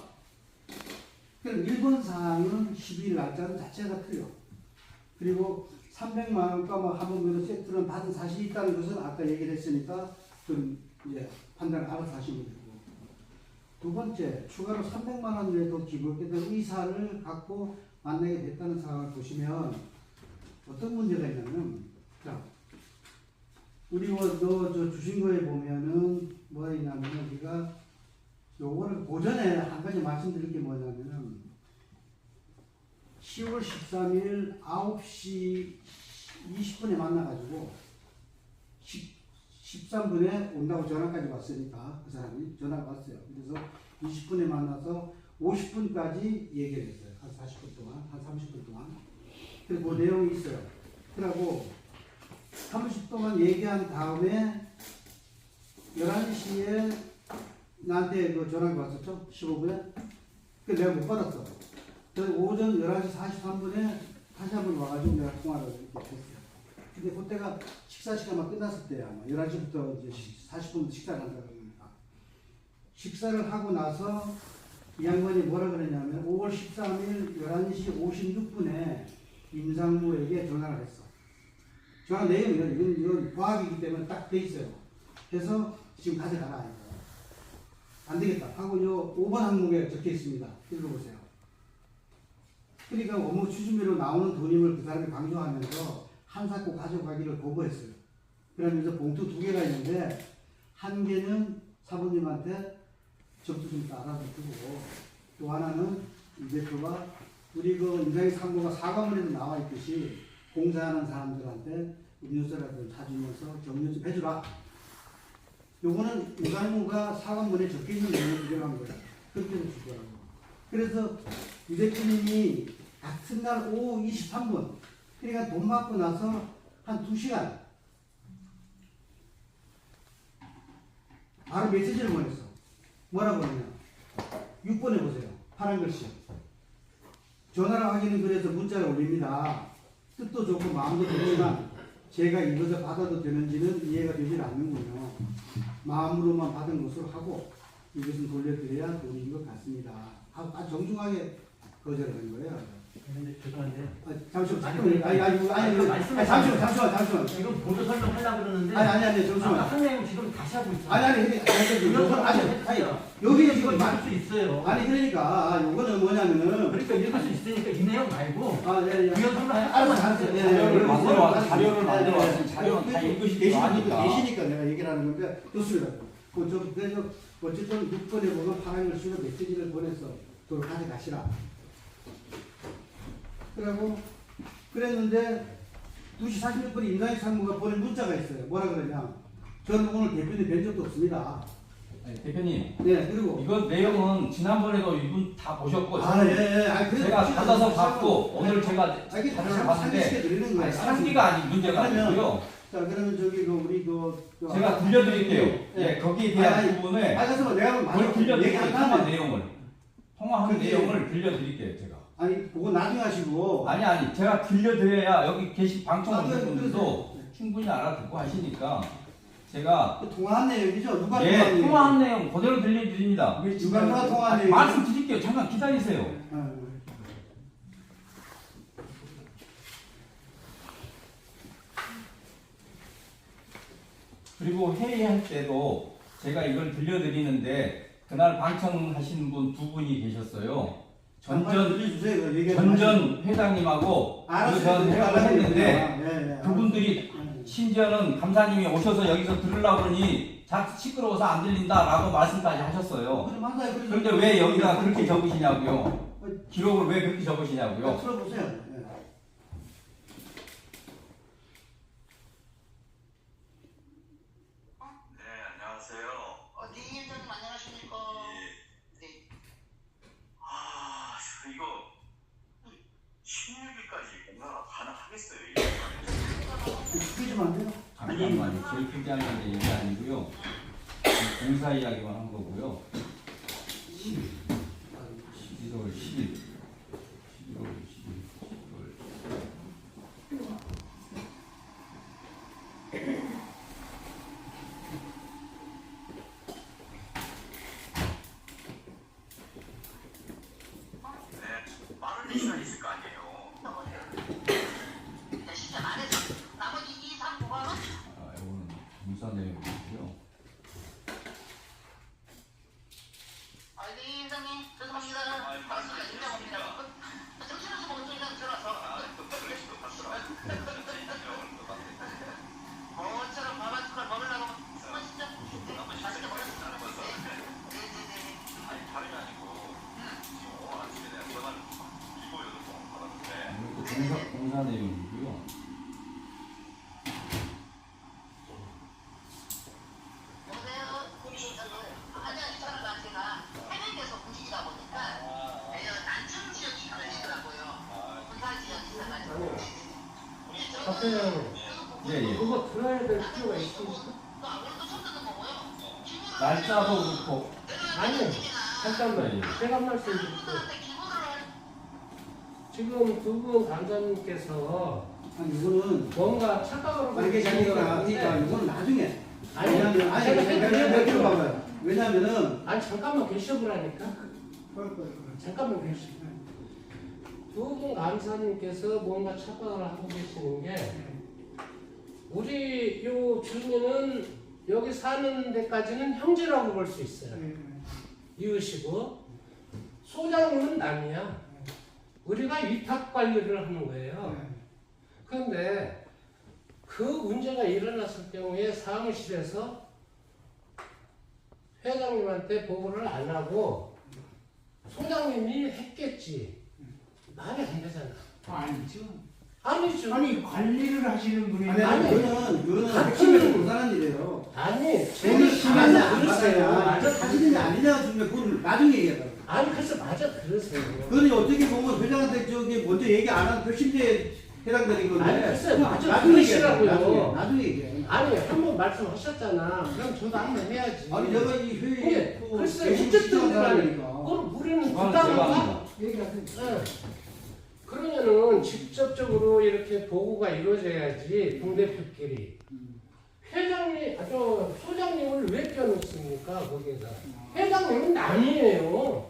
그럼 1번 사항은 12일 날짜는 자체가 틀려. 그리고 300만 원과 뭐 한번으로 세트는 받은 사실이 있다는 것은 아까 얘기를 했으니까 그 이제 판단을 알아서 하시면 되고. 두 번째, 추가로 300만 원 외에도 기부하겠다는 의사를 갖고 만나게 됐다는 상황을 보시면 어떤 문제가 있냐면, 자, 우리 저 주신 거에 보면은 뭐가 있냐면 우리가 요거를 고전에 한 가지 말씀드릴 게 뭐냐면은 10월 13일 9시 20분에 만나가지고 13분에 온다고 전화까지 왔으니까 그 사람이 전화가 왔어요. 그래서 20분에 만나서 50분까지 얘기를 했어요. 한 40분 동안, 한 30분 동안. 그리고 그 내용이 있어요. 그리고 30분 동안 얘기한 다음에 11시에 나한테 그 전화가 왔었죠? 15분에. 그 내가 못 받았어. 그래서 오전 11시 43분에 다시 한번 와가지고 내가 통화를 이렇게 했어요. 근데 그때가 식사 시간만 끝났을 때야. 아마 11시부터 이제 40분 식사를 한다고 그러니까. 식사를 하고 나서 이 양반이 뭐라 그랬냐면 5월 13일 11시 56분에 임상무에게 전화를 했어. 전화 내용이 이건 과학이기 때문에 딱 돼 있어요. 그래서 지금 가져가라. 이거. 안 되겠다 하고 요 5번 항목에 적혀 있습니다. 읽어보세요. 그러니까 업무 추진비로 나오는 돈임을 그 사람이 강조하면서 한 삭고 가져가기를 거부했어요. 그러면서 봉투 2개가 있는데 한 개는 사부님한테 접수 좀 알아두고 또 하나는 이 대표가 우리 그 임상희 상무가 사과문에도 나와 있듯이 공사하는 사람들한테 음료수라도 사주면서 격려 좀 해주라. 요거는 임상무가 사과문에 적혀있는 내용을 주장한 거야. 그렇게 해서 주더라고. 그래서 유 대표님이 같은 날 오후 23분 그러니까 돈 받고 나서 한 2시간 바로 메시지를 보냈어. 뭐라고 하냐 6번에 보세요. 파란 글씨. 전화를 하기는 그래서 문자를 올립니다. 뜻도 좋고 마음도 좋지만 제가 이것을 받아도 되는지는 이해가 되질 않는군요. 마음으로만 받은 것으로 하고 이것은 돌려드려야 돈인 것 같습니다. 하고 아주 정중하게 거절하는 거예요. 근데 죄송한데 잠시만. 잠시만. 지금 보도 설명하려고 그러는데 아니, 잠시만. 한 내용 지금 다시 하고 있어요. 여기는 이거 지금 읽을 수 있어요. 아니, 그러니까, 요거는 뭐냐면은. 그러니까 읽을 수 있으니까 이 내용 말고 예. 위헌 설명 알았어. 자료를 만들어 왔 자료를 만들어 왔으니 자료는 다 읽으시고 아니까. 계시니까 내가 얘기를 하는 건데, 좋습니다. 그래서 어쨌든 6번에 보면 파란 글씨로 메시지를 보내서 그걸 가져가시라. 그리고 그랬는데 2시 46분에 임상희 상무가 보낸 문자가 있어요. 뭐라 그러냐. 저는 오늘 대표님 뵌 적도 없습니다. 아니, 대표님 네, 그리고 이거 내용은 지난번에도 이분 다 보셨고 제가 제가 받아서 받고 오늘 제가 자료를 봤는데 드리는 거예요. 아니, 상기가 아니 문제가 아니고요. 자, 그러면 저기 우리 제가 들려드릴게요. 예, 거기에 대한 부분에 그래서 내가 그걸 들려드릴게요. 얘기한다면 통화 내용을 통화한 그게- 내용을 들려드릴게요. 제가 아니 그거 나중에 하시고 아니 제가 들려드려야 여기 계신 방청을 그래, 하는 분들도 그래. 충분히 알아듣고 하시니까 제가 통화한 내용이죠. 누가 예 통화한 내용 그대로 들려드립니다. 누가 통화한 내용? 말씀드릴게요. 잠깐 기다리세요. 그리고 회의할 때도 제가 이걸 들려드리는데 그날 방청하신 분 2분이 계셨어요. 전전 회장님하고 전 회의를 했는데 그분들이 심지어는 감사님이 오셔서 여기서 들으려고 그러니 시끄러워서 안 들린다라고 말씀까지 하셨어요. 그런데 왜 여기다 그렇게 적으시냐고요. 기록을 왜 그렇게 적으시냐고요. 들어보세요. 네, 회장님 안녕하십니까? 네. 아, 이거 16일까지 공사가 가능하겠어요? 시키시면 안 돼요? 잠깐만요. 저희 필기하는 게 얘기 아니고요. 공사 이야기만 한 거고요. 11월 10일. 11월 10일. 11월. 네, 빠른 이슈가 있을 거 아니에요? 시점 안에서 나머지 2, 3, 9번은 이거는 공사 내용이고요. 네, 회장님 죄송합니다. 말씀을 인정합니다. 정신없이 목소리가 들어서 뭐처럼 밥 한 숟갈 먹으려고 숨어시죠? 맛있게 먹었습니다. 네네네. 아니, 다름이 아니고 지금 오늘 아침에 내가 전화를 이거 요즘 받았는데 이것도 공사 내용이고요. 회장님, 예. 그거 들어야 될 필요가 있습니까? 날짜도 그렇고 아니, 잠깐만. 예. 제가 한 말씀 드릴게요. 지금 두 분 강사님께서 아니 이거는 뭔가 착각으로 만약에 자기가 그러니까 보시는데 이거는 나중에 아니, 왜냐면 아니 제가 몇 킬로 봐봐요. 왜냐면은 아니 잠깐만 계셔보라니까. 헐. 잠깐만 계시. 두 분 강사님께서 뭔가 착각을 하고 계시는 게 우리 요 주민은 여기 사는 데까지는 형제라고 볼 수 있어요. 이웃이고 소장님은 남이야. 우리가 위탁 관리를 하는 거예요. 그런데 그 문제가 일어났을 경우에 사무실에서 회장님한테 보고를 안 하고 소장님이 했겠지. 말이 안 되잖아. 아니죠. 아니죠. 아니 관리를 하시는 분이 아니 이거는 핵심에서 못하는 일이에요. 아니, 돈을 심하냐 안 들으세요. 받아야 맞아. 사실인지 아니냐 주면 그건 나중에 얘기하라고. 아니, 그래서 맞아 들으세요. 그건 어떻게 보면 회장한테 저기 먼저 얘기 안 하는 표심제에 해당되는 건데. 아니, 글쎄, 그건 맞아 나중에 얘기해요. 들으시라고요. 나중에 얘기해. 아니, 한 번 말씀하셨잖아. 그럼 저도 한번 해야지. 아니 내가 이 이게 회의에 또 글쎄 계속 어쨌든 시청한 간에 사람이니까. 그걸 우리는 그건 부담한가? 제가 얘기하세요. 네. 그러면은 직접적으로 이렇게 보고가 이루어져야지 동대표끼리. 회장님, 저 소장님을 왜 껴놓습니까 거기에다? 회장님은 남이에요.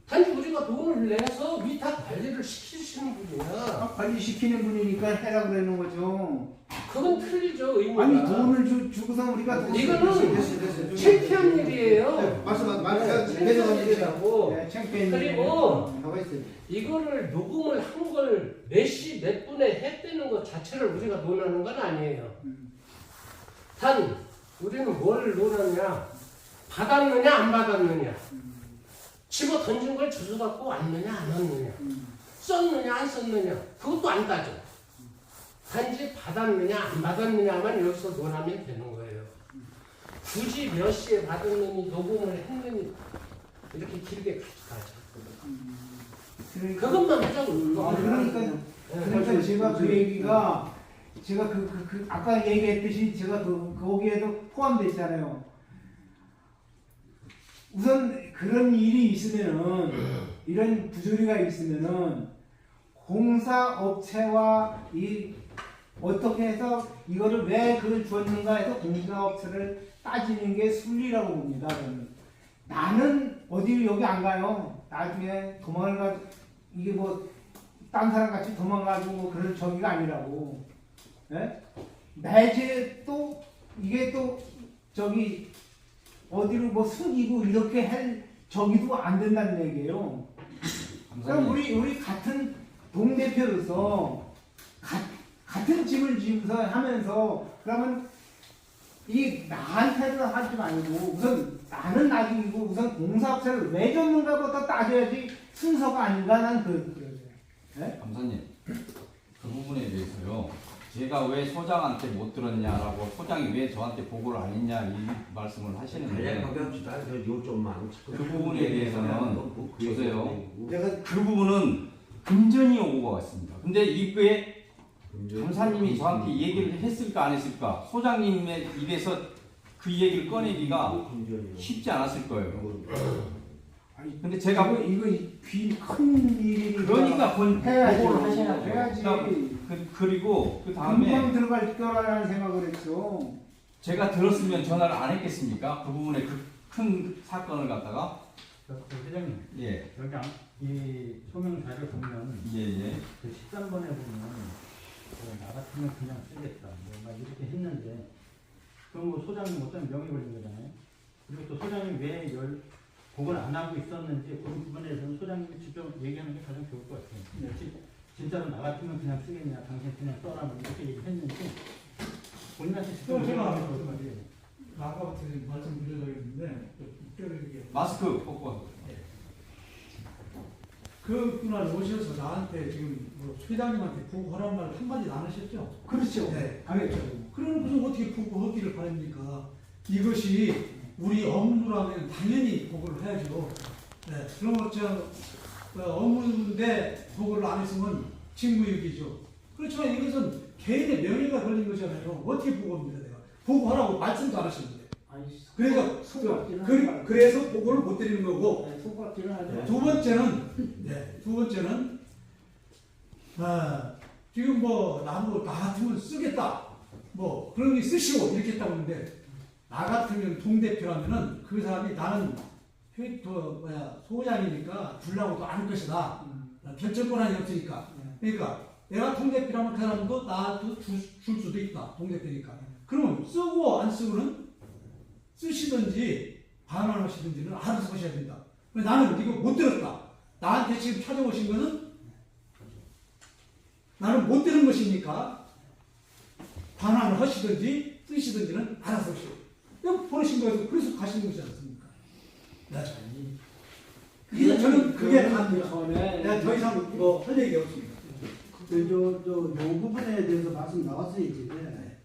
단지 우리가 돈을 내서 위탁 관리를 시키시는 분이야. 관리시키는 분이니까 해라 그러는 거죠. 그건 틀리죠 의미가. 아니 돈을 주고서 우리가 이거는 됐어. 창피한 일이에요. 말씀 창피한 일이라고. 네, 창피한 그리고 가만 있어요. 이거를 녹음을 한 걸 몇 시 몇 분에 했다는 것 자체를 우리가 논하는 건 아니에요. 단 우리는 뭘 논하냐? 받았느냐 안 받았느냐? 집어 던진 걸 주워 갖고 왔느냐 안 왔느냐? 썼느냐 안 썼느냐? 그것도 안 따져. 단지 받았느냐 안 받았느냐만 여기서 논하면 되는 거예요. 굳이 몇 시에 받았느니 녹음을 했느니 이렇게 길게 가져. 그것만 하자고. 그러니까 제가 그 얘기가 제가 아까 얘기했듯이 제가 거기에도 포함되어 있잖아요. 우선 그런 일이 있으면은 이런 부조리가 있으면은 공사업체와 어떻게 해서 이거를 왜 그걸 주었는가 해서 공사업체를 따지는 게 순리라고 봅니다. 저는. 나는 어디 여기 안 가요. 나중에 도망을 가 이게 뭐 딴 사람 같이 도망가고 뭐 그런 저기가 아니라고. 예? 매제 또 이게 또 저기 어디로 뭐 숨기고 이렇게 할 저기도 안 된다는 얘기예요. 그럼 우리 같은 동대표로서 같은 집을 지으면서 하면서 그러면 이 나한테도 하지 말고 우선 나는 나중이고 우선 공사업체를 왜 줬는가부터 따져야지 순서가 아닌가 난 그러죠. 네? 감사님, 그 부분에 대해서요. 제가 왜 소장한테 못 들었냐라고 소장이 왜 저한테 보고를 안 했냐 이 말씀을 하시는데 그 부분에 대해서는 보세요. 내가 그 부분은 금전이 오고 왔습니다. 근데 이게 감사님이 저한테 얘기를 했을까 안 했을까 소장님의 입에서 그 얘기를 꺼내기가 쉽지 않았을 거예요. 근데 제가 이거 큰 일이니까 그러니까 해야지. 보고를 하셔야죠. 해야지. 그리고 그 다음에 금방 들어갈 거라는 생각을 했죠. 제가 들었으면 전화를 안 했겠습니까? 그 부분에 그 큰 사건을 갖다가 회장님, 예, 여기 이 소명 자료 보면 예. 그 13번에 보면 나 같으면 그냥 쓰겠다. 막 이렇게 했는데 그럼 뭐 소장님 어떤 명이 걸린 거잖아요. 그리고 또 소장님 왜 그걸 안 하고 있었는지 그런 부분에서는 소장님이 직접 얘기하는 게 가장 좋을 것 같아요. 진짜로 나 같으면 그냥 쓰겠냐, 당신 그냥 써라 뭐 이렇게 얘기했는지 본인한테 직접 제가 얘기하는 거죠. 아까부터 말씀드려야겠는데 마스크 벗고 하세요. 그날 오셔서 나한테 지금 뭐 회장님한테 부고하란 말 한마디 안 하셨죠? 그렇죠. 네. 그렇죠. 그럼 무슨 어떻게 부고하기를 바랍니까? 이것이 우리 업무라면 당연히 보고를 해야죠. 네. 그럼 업무인데 보고를 안 했으면 직무유기죠. 그렇지만 이것은 개인의 명예가 걸린 거잖아요. 어떻게 보고합니까 내가? 보고하라고 말씀도 안 하셨는데. 아니, 그러니까 손가락질은 그래서 보고를 못 드리는 거고. 손가락질은 하죠. 두 번째는 지금 뭐 나무 나 같으면 쓰겠다. 뭐 그런 게 쓰시고 이렇게 했다고 하는데 나 같으면 동대표라면은 그 사람이 나는 소장이니까 주려고도 안 할 것이다. 결정 권한이 없으니까. 그러니까 내가 동대표라면 그 사람도 나도 줄 수도 있다. 동대표니까. 그러면 쓰고 안 쓰고는 쓰시든지 반환하시든지는 알아서 하셔야 된다. 나는 이거 못 들었다. 나한테 지금 찾아오신 거는 나는 못 들은 것이니까 반환을 하시든지 쓰시든지는 알아서 하시오. 보내신 거에서 그래서 가시는 것이지 않습니까? 그게 저는 그게 답니다. 내가 더 이상 뭐 할 얘기 없습니다. 요 부분에 대해서 말씀 나와서 얘기인데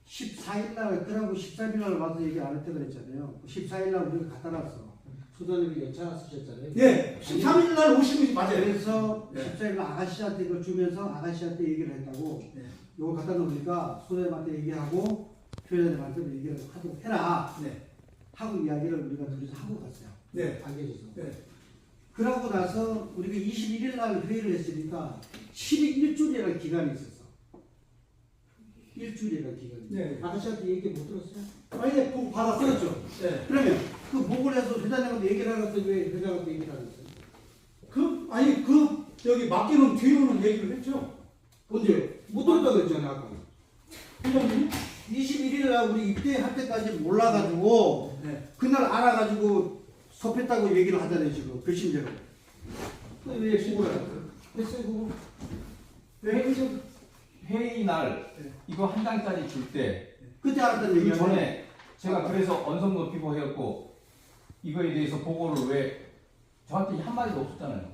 14일날 그러고 13일날 와서 얘기 안 했다 그랬잖아요. 14일날 우리가 갖다 놨어. 소장님이 연차 쓰셨잖아요. 예, 13일날 오신 것이 맞아요. 그래서 네. 14일날 아가씨한테 이걸 주면서 아가씨한테 얘기를 했다고. 네. 요걸 갖다 놓으니까 소장님한테 얘기하고 표현자님한테 얘기를 하도록 해라. 네. 하고 이야기를 우리가 둘이서 하고 갔어요. 네. 안 계셔서. 네. 그러고 나서 우리가 21일 날 회의를 했으니까 11일주일이라는 기간이 있었어. 일주일이라는 기간이. 네. 아가씨한테 얘기 못 들었어요? 아니, 보고 받았어요. 그렇죠. 네. 그러면 그 보고를 해서 회장님한테 얘기를 하는데 왜 회장한테 얘기를 안 했어요? 여기 맡기는 뒤로는 얘기를 했죠. 언제? 못 들었다고 했잖아요, 아까. 회장님? 21일 날 우리 입대할 때까지 몰라가지고 네. 그날 알아가지고 섭했다고 얘기를 하잖아요, 지금. 결심대로. 왜 신고를 안 했어요? 했어요, 그거. 회의 날 이거 한 장짜리 줄 때 그때 알았다는 그 얘기야. 전에 제가 그래서 언성 높이고 해갖고 이거에 대해서 보고를 왜 저한테 한마디도 없었잖아요.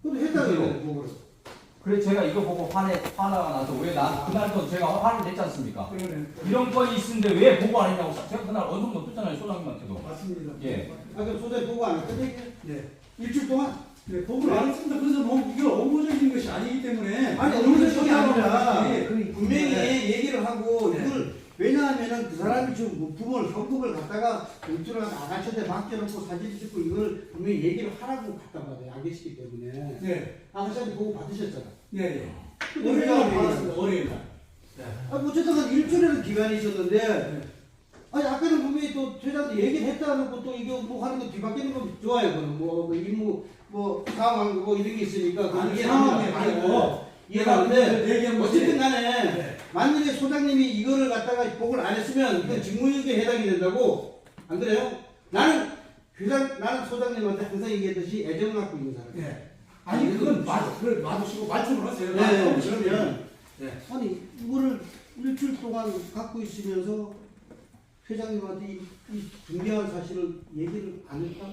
그것도 했다고 그래요, 보고를. 그래 제가 이거 보고 화나가 나서 왜 나 그날도 제가 화를 냈지 않습니까? 이런 건이 있는데 왜 보고 안 했냐고 제가 그날 언성 높였잖아요, 소장님한테도. 맞습니다. 예. 아, 그럼 소장님 보고 안 했던 얘기? 네. 일주일 동안? 네, 보고를 안 했습니다. 그래서 뭐 이게 업무적인 것이 아니기 때문에. 아니, 업무적인 게 아니라 네. 분명히 얘기를 하고 네. 이걸 왜냐하면은 그 사람이 지금 뭐 현금을 갖다가 공주를 아가씨한테 맡겨놓고 사진 찍고 이걸 분명히 얘기를 하라고 갖다 받아요. 안 계시기 때문에. 네. 아가씨한테 보고 받으셨잖아. 예, 예. 근데 월요일 왜 날 안 받았습니다. 월요일 날. 아, 어쨌든 일주일이라는 기간이 있었는데, 아니, 아까는 분명히 또 회장한테 얘기를 했다는 것도 이거 뭐 하는 거 뒤바뀌는 거 좋아요. 그럼 뭐 임무, 뭐 상황, 뭐 이런 게 있으니까. 그건 아니, 이해합니다. 상황이 아니고. 이해하는데, 얘기한 것이. 어쨌든 간에, 네. 만약에 소장님이 이거를 갖다가 보고를 안 했으면 이건 직무유기에 해당이 된다고. 안 그래요? 나는 소장님한테 항상 얘기했듯이 애정을 갖고 있는 사람이에요. 예. 아니, 그건 맞으시고 말씀을 하세요. 네, 그러면, 네. 아니, 이거를 일주일 동안 갖고 있으면서 회장님한테 이 중요한 사실을 얘기를 안 했다?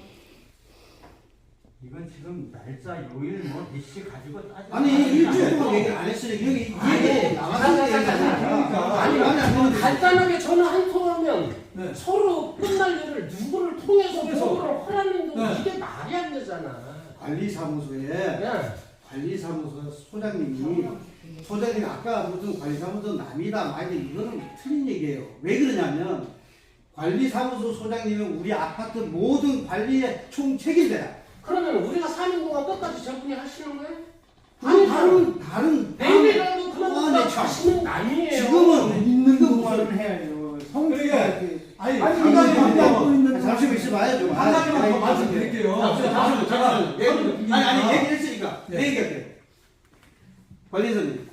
이건 지금 날짜 요일 몇 시 가지고 따지는 아니, 일주일 동안 아니고. 얘기를 안 했으니까 여기 아니, 이게 나와서 얘기하니까. 아니, 간단하게 전화 한 통하면 네. 서로 끝날 일을 누구를 통해서 보고를 하라는 거 네. 이게 말이 안 되잖아. 관리사무소에 야, 관리사무소 소장님이 아까 무슨 관리사무소 남이다 말이다 이거는 틀린 얘기예요. 왜 그러냐면 관리사무소 소장님은 우리 아파트 모든 관리의 총 책임자야. 그러면 우리가 3년 동안 끝까지 저분이 하시는 거예요? 아니 다른 내일이라도 그만 네, 가시는 남이에요. 지금은 있는 동안은 해야죠. 그러게. 아니, 아니, 한 가지만 더. 잠시만 있어봐요 좀. 한 가지만 더 말씀드릴게요. 잠시만. 아니 얘기했으니까 네. 내 얘기할게요. 관리사님,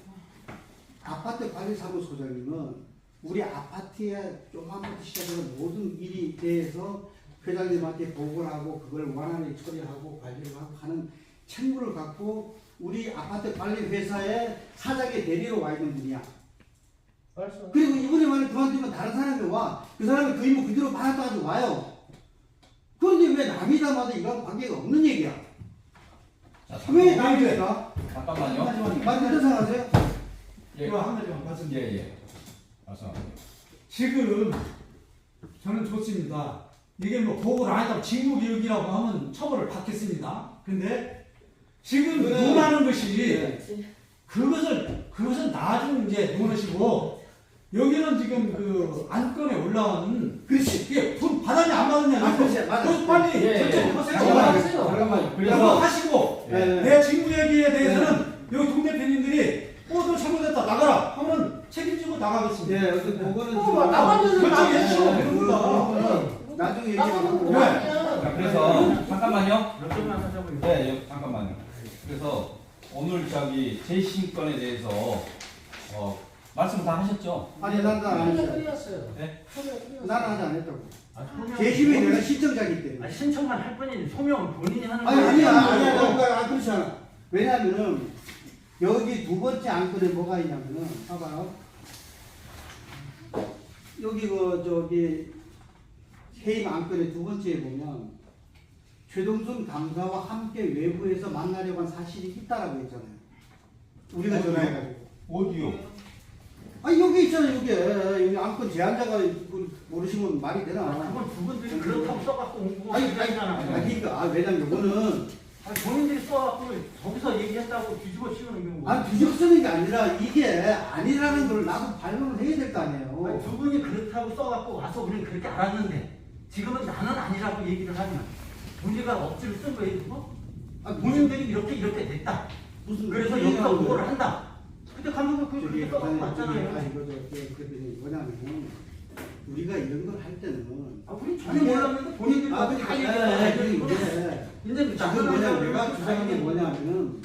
아파트 관리사무소장님은 우리 아파트에 조금부터 시작해서 모든 일에 대해서 회장님한테 보고를 하고 그걸 원활히 처리하고 관리를 하고 하는 책무를 갖고 우리 아파트 관리 회사의 사장의 대리로 와 있는 분이야. 말씀. 그리고 이번에 만에 그만두면 다른 사람이 와. 그 사람이 그 임무 그대로 받았다가지고 와요. 그런데 왜 남이다마다 이런 관계가 없는 얘기야? 자, 왜 남이다? 잠깐만요. 맞는 생각하세요? 예. 이거 한 가지만 말씀드릴게요. 예. 말씀하세요. 지금 저는 좋습니다. 이게 뭐 보고를 안 했다고 직무기록이라고 하면 처벌을 받겠습니다. 근데 지금 논하는 것이 그것을 그것은 나중 이제 놓으시고 여기는 지금 그 안건에 올라온 그렇지. 이게 돈 받았냐 안 받았냐 아, 그렇지. 맞아. 그거 빨리 예, 결정 예. 하세요. 잠깐만요. 그래서 그래서 하시고 예. 내 직무 얘기에 대해서는 여기 동대표님들이 너 잘못했다 나가라 하면 책임지고 나가겠습니다. 예, 어떤 그거는 나가면 결정해 주시면 네, 됩니다. 그거는 나중에 얘기하고. 네. 자, 그래서 잠깐만요. 몇 점만 하자고요. 네, 잠깐만요. 그래서 오늘 저기 재신건에 대해서 말씀 다 하셨죠? 아니, 난 안 했어요. 끝났어요. 네? 나는 아직 안 했다고. 소명. 재심이 내가 신청자기 때문에. 아니 신청만 할 뿐이지 소명은 본인이 하는 아니, 거예요. 아니야. 그렇지 않아. 왜냐면은, 여기 두 번째 안건에 뭐가 있냐면은, 봐봐요. 여기 해임 안건의 두 번째에 보면, 최동순 강사와 함께 외부에서 만나려고 한 사실이 있다라고 했잖아요. 우리가 어디요? 전화해가지고. 어디요? 아니, 여기 있잖아요, 여기 안건 제안자가 모르시면 말이 되나? 그건 두 분들이 그렇다고 써갖고 온 거고. 아니, 그러니까, 왜냐면 이거는, 아니, 본인들이 써갖고 저기서 얘기했다고 뒤집어 씌우는 경우. 뒤집어 쓰는 게 아니라, 이게 아니라는 걸 나도 반론을 해야 될 거 아니에요. 아니, 두 분이 그렇다고 써갖고 와서 우리는 그렇게 알았는데 지금은 나는 아니라고 얘기를 하면 우리가 억지로 쓴 거예요, 그거? 본인들이 이렇게 됐다. 무슨, 그래서 여기서 그거를 한다. 근데 감독은 그렇게 써갖고 맞잖아요. 뭐냐면, 우리가 이런 걸 할 때는, 우리 전혀 몰랐는데 본인들이 다 얘기해요. 근데 지금 내가 주장하는 게 뭐냐면은,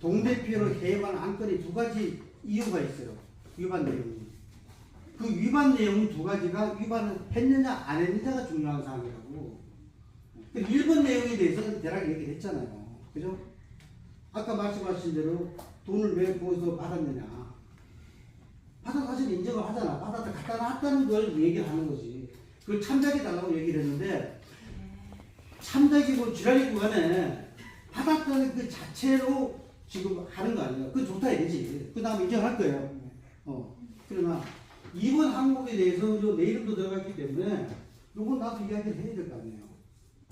동대표로 해임한 안건이 두 가지 이유가 있어요. 위반 내용이. 그 위반 내용 두 가지가 위반을 했느냐 안 했느냐가 중요한 사항이라고. 1번 내용에 대해서는 대략 얘기를 했잖아요. 그죠? 아까 말씀하신 대로 돈을 왜 거기서 받았느냐. 받아 사실 인정을 하잖아. 받았다 갖다 놨다는 걸 얘기를 하는 거지. 그걸 참작해 달라고 얘기를 했는데, 참작이고 지랄이고 간에 받았다는 그 자체로 지금 하는 거 아니에요. 그건 좋다 이거지. 그 다음에 인정할 거예요. 그러나 이번 항목에 대해서 내 이름도 들어갔기 때문에 이건 나도 이야기를 해야 될 거 아니에요.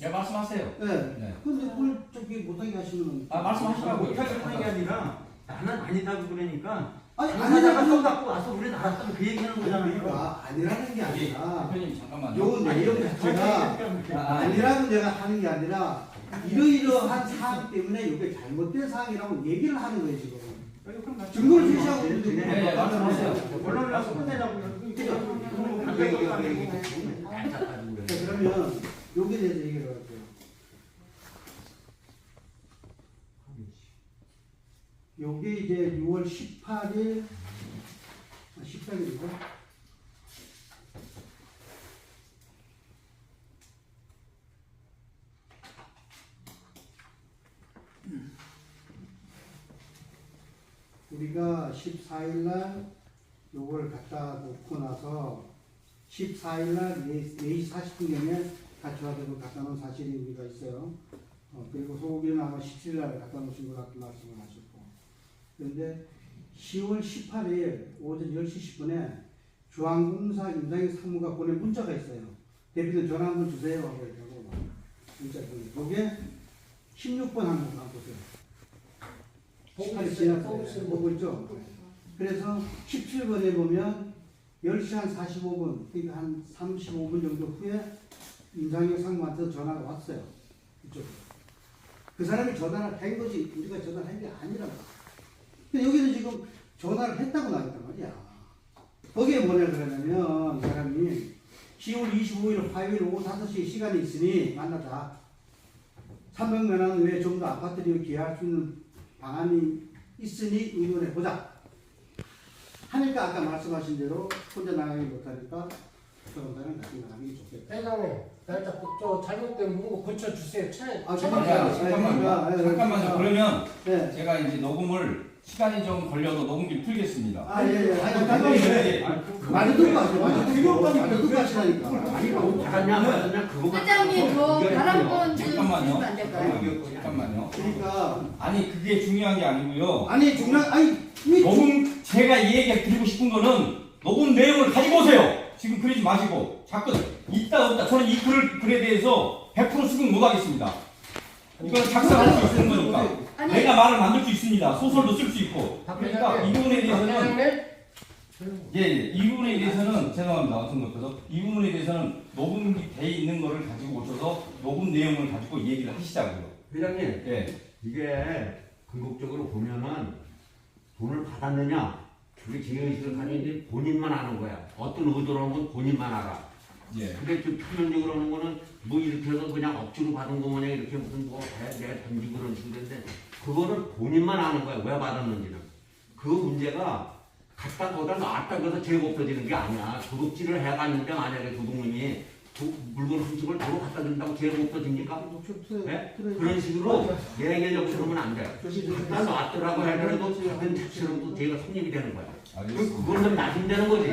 예, 말씀하세요. 네. 네. 근데 뭘 저기 못하게 하시면. 말씀하시라고요. 못하게 하는 게 아니라 나는 아니다고 그러니까 아니, 당사자가 아니라는 써갖고 와서 우리는 알았다면 그 얘기하는 거잖아요. 그러니까 아니라는 게 우리 아니라. 대표님 잠깐만요. 요 내용 자체가 아니라고 내가 하는 게 아니라 이러이러한 사항 때문에 이게 잘못된 사항이라고 얘기를 하는 거예요 지금. 증거를 제시하고 있는데. 네, 말씀하세요. 언론을 나서 끝내자고요. 그러면 여기에 대해서 얘기를 할게요. 요게 이제 6월 18일 14일이고 우리가 14일날 요걸 갖다 놓고 나서 14일날 4시 40분경에 같이 와서 갖다 놓은 사실이 우리가 있어요. 그리고 소고기는 아마 17일날 갖다 놓으신 것 같은 말씀을 하셨고, 그런데 10월 18일 오전 10시 10분에 중앙공사 임상혁 상무가 보낸 문자가 있어요. 대표님 전화 한번 주세요 하고 있다고 문자 보내. 이게 16번 항목 한번 보세요. 18일 지났어요. 보고 있죠? 그래서 17번에 보면 10시 한 45분, 그러니까 한 35분 정도 후에 임상혁 상무한테 전화가 왔어요. 이쪽으로. 그 사람이 전화를 한 거지 우리가 전화를 한 게 아니라고. 근데 여기는 지금 전화를 했다고 나왔단 말이야. 거기에 뭐냐 그러냐면 사람이 10월 25일 화요일 오후 5시에 시간이 있으니 만나자. 300만 원 외에 좀 더 아파트를 기회할 수 있는 방안이 있으니 의논해보자. 하니까 아까 말씀하신 대로 혼자 나가기 못하니까 저런다는 같이 나가는 게 좋겠다. 회장님, 날짜 저 잘못된 문구 고쳐주세요. 잠깐만요. 그러면 네. 제가 이제 녹음을 시간이 좀 걸려도 녹음기 풀겠습니다. 아, 예. 많이 듣고 하세요. 많이 듣고 하시라니까. 회장님 저 발언권 좀 잠깐만요. 주시면 안 될까요? 잠깐만요. 그러니까 아니 그게 중요한 게 아니고요. 아니 중요한 아니 녹음 제가 이 얘기 드리고 싶은 거는 녹음 내용을 가지고 오세요. 지금 그러지 마시고 자꾸 있다 없다. 저는 이 글에 대해서 100% 수긍 못 하겠습니다. 이건 작성할 수 있는 거니까. 아니 내가 말을 만들 수 있습니다. 소설도 쓸 수 있고. 그러니까 이 부분에 대해서는 이 부분에 대해서는 죄송합니다. 어떤 것도 이 부분에 대해서는 녹음이 돼 있는 거를 가지고 오셔서 녹음 내용을 가지고 얘기를 하시자고요. 회장님, 예. 이게 궁극적으로 보면은 돈을 받았느냐, 그게 제의식을 가지는데 본인만 아는 거야. 어떤 의도로 하는 건 본인만 알아. 예. 근데 좀 표면적으로 하는 거는 뭐 이렇게 해서 그냥 억지로 받은 거 뭐냐 이렇게 무슨 뭐 내가 던지고 그런 식인데 그거는 본인만 아는 거야. 왜 받았는지는. 그 문제가 갖다 거다 놨다 그래서 죄가 없어지는 게 아니야. 도둑질을 해갔는데 만약에 도둑님이 물건 훔친 걸 도로 갖다 준다고 죄가 없어집니까? 네? 그런 식으로 얘기하려고 그러면 안 돼. 갖다 놨더라고 하더라도 작은 자체로도 죄가 성립이 되는 거야. 그건 좀 나중되는 거지.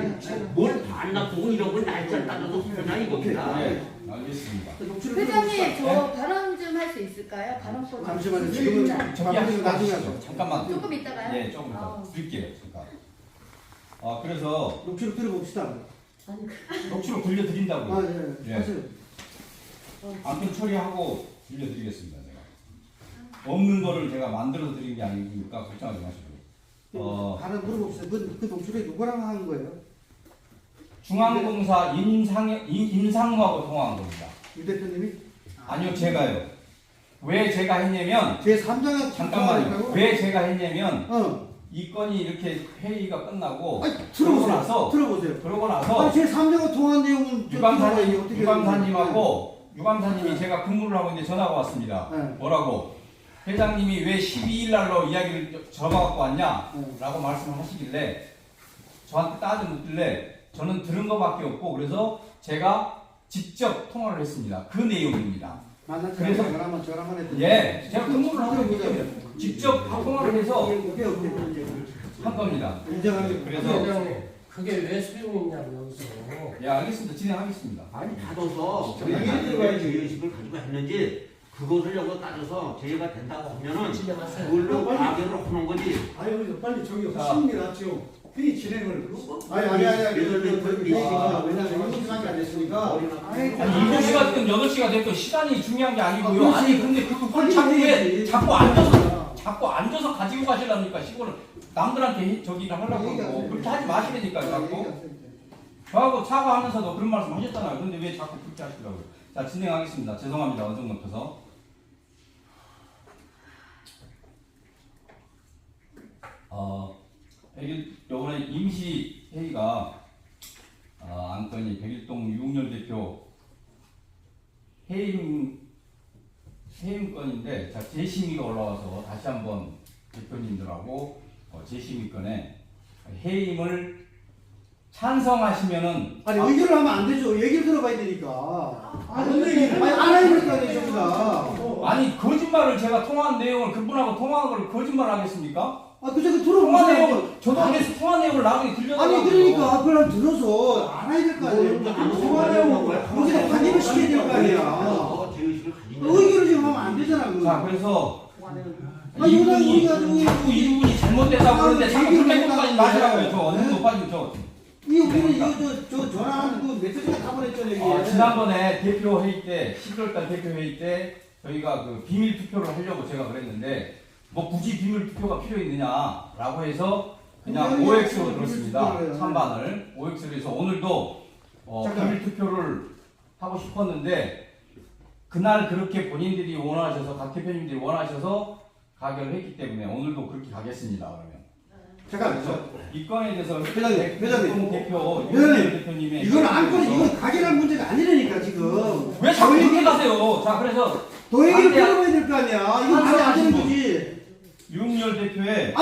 뭘 안 놔두고 이런 걸 날짜 따져서 그냐 이겁니다. 예. 알겠습니다. 회장님 저 발언 좀 할 수 있을까요? 발언권 잠시만요. 지금은 정리하시고 나중에 하시죠. 하죠. 잠깐만. 조금 이따가요? 예, 조금 이따 드릴게요. 잠깐. 그래서 녹취록 들어봅시다. 녹취록 들려드린다고요. 예. 예. 하세요. 아무튼 처리하고 들려드리겠습니다. 제가 없는 거를 제가 만들어 드린 게 아니니까 걱정하지 마시고. 하나 물어봅시다. 그 녹취록이 누구랑 한 거예요? 중앙공사 임상무하고 통화한 겁니다. 유 대표님이? 아니요, 제가요. 왜 제가 했냐면 제 3장에 잠깐만요. 왜 제가 했냐면 이 건이 이렇게 회의가 끝나고 들어보세요. 그러고 나서 제 3장과 통화한 내용은 유감사님이 제가 근무를 하고 있는데 전화가 왔습니다. 네. 뭐라고? 회장님이 왜 12일 날로 이야기를 적어갖고 왔냐? 라고 말씀하시길래 저한테 따져 묻길래 저는 들은 것밖에 없고 그래서 제가 직접 통화를 했습니다. 그 내용입니다. 그래서 저랑만 했더니 예, 제가 근무를 하고 있기 때문에 직접 통화를 해서 한 겁니다. 그래서 그게 왜 소용있냐고 여기서. 예, 알겠습니다. 진행하겠습니다. 아니 따져서 왜 제의식을 가지고 했는지 그것을 여기 따져서 제의가 된다고 하면은 그걸로 가결을 하는 거지. 아니 빨리 저기 심리나 지금 회의 진행을 아니 왜냐면 7시간이 안 됐으니까 아니 7시가 됐든 8시가 됐든 시간이 중요한 게 아니고요. 아니 근데 그걸 자꾸 앉아서 가지고 가시려니까 시골을 남들한테 저기를 하려고 그러고 그렇게 하지 마시라니까요. 자꾸 저하고 사과하면서도 그런 말씀 하셨잖아요. 근데 왜 자꾸 그렇게 하시려고요. 자, 진행하겠습니다. 죄송합니다. 언성 높여서. 요번에 임시 회의가 안건이 백일동 유흥열 대표 해임 건인데, 자, 재심의가 올라와서 다시 한번 대표님들하고 재심의건에 해임을 찬성하시면은 의결을 하면 안 되죠. 얘기를 들어봐야 되니까. 알아야 될 거 아니에요, 저기가. 아니 거짓말을 제가 통화한 내용을 그분하고 통화한 걸 거짓말 하겠습니까? 그저기 통화 들어보세요. 내용을 저도 안에서 통화 내용을 나중에 들려달라고. 그러니까 그걸 들어서 알아야 될 거 아니에요. 통화 내용을 우리가 확인을 시켜야 될 거 아니야. 의결을 지금 하면 안 되잖아. 그거. 자, 그래서 자꾸 이분이 잘못됐다고 그러는데 자꾸 그렇게 끝까지 마시라고요. 저 어느 높아지면 저. 이거 전화하는 그 메시지가 다 보냈잖아요. 이게. 지난번에 대표 회의 때 11월달 대표 회의 때 저희가 그 비밀 투표를 하려고 제가 그랬는데 뭐 굳이 비밀 투표가 필요했느냐라고 해서 그냥 OX로 들었습니다. 찬반을 OX로 해서 오늘도 비밀 투표를 하고 싶었는데 그날 그렇게 본인들이 원하셔서 각 대표님들이 원하셔서 가결을 했기 때문에 오늘도 그렇게 가겠습니다. 그러면. 잠깐만요. 이 건에 대해서 회장님, 대표님의 이건 안건이 이건 가결할 문제가 아니라니까 지금. 왜 자꾸 이렇게 가세요? 자, 그래서 얘기를 들어봐야 될 거 아니야. 이건 말이 안 되는 거지. 유흥열 대표의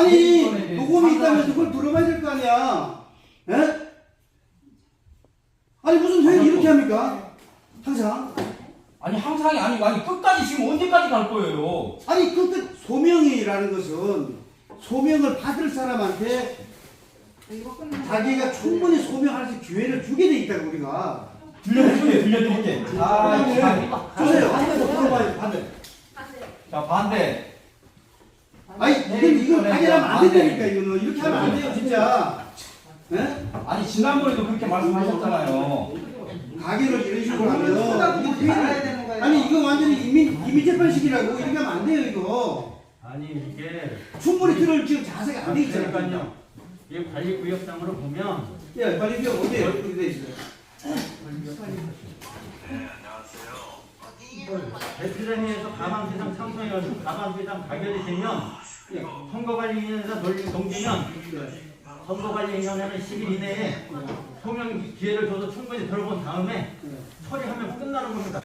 녹음이 있다면서 그걸 들어봐야 될 거 아니야. 예? 아니 무슨 회의 이렇게 합니까? 항상. 아니 항상이 아니고 끝까지 지금 언제까지 갈 거예요? 아니 그 소명이라는 것은 소명을 받을 사람한테 자기가 충분히 소명할 수 있는 기회를 주게 돼 있다고 우리가. 들려드릴게. 주세요. 반대. 자, 반대. 이건 가결하면 안 된다니까. 이거는 이렇게 하면 안 돼요 진짜. 예? 아니 지난번에도 그렇게 말씀하셨잖아요. 가결을 이런 식으로 하면 이거 완전히 이미 재판식이라고 이렇게 하면 안 돼요 이거. 아니 이게 충분히 들을 지금 자세가 안 돼 있잖아요. 그러니까요. 이 관리구역상으로 보면 예, 빨리 비어 어디에 어떻게 돼 있어요? 네, 안녕하세요. 대표장에서 가방시장 참석해가지고 가방시장 가결이 되면 선거관리위원회에서 넘기면 선거관리위원회는 10일 이내에 소명 기회를 줘서 충분히 들어본 다음에 처리하면 끝나는 겁니다.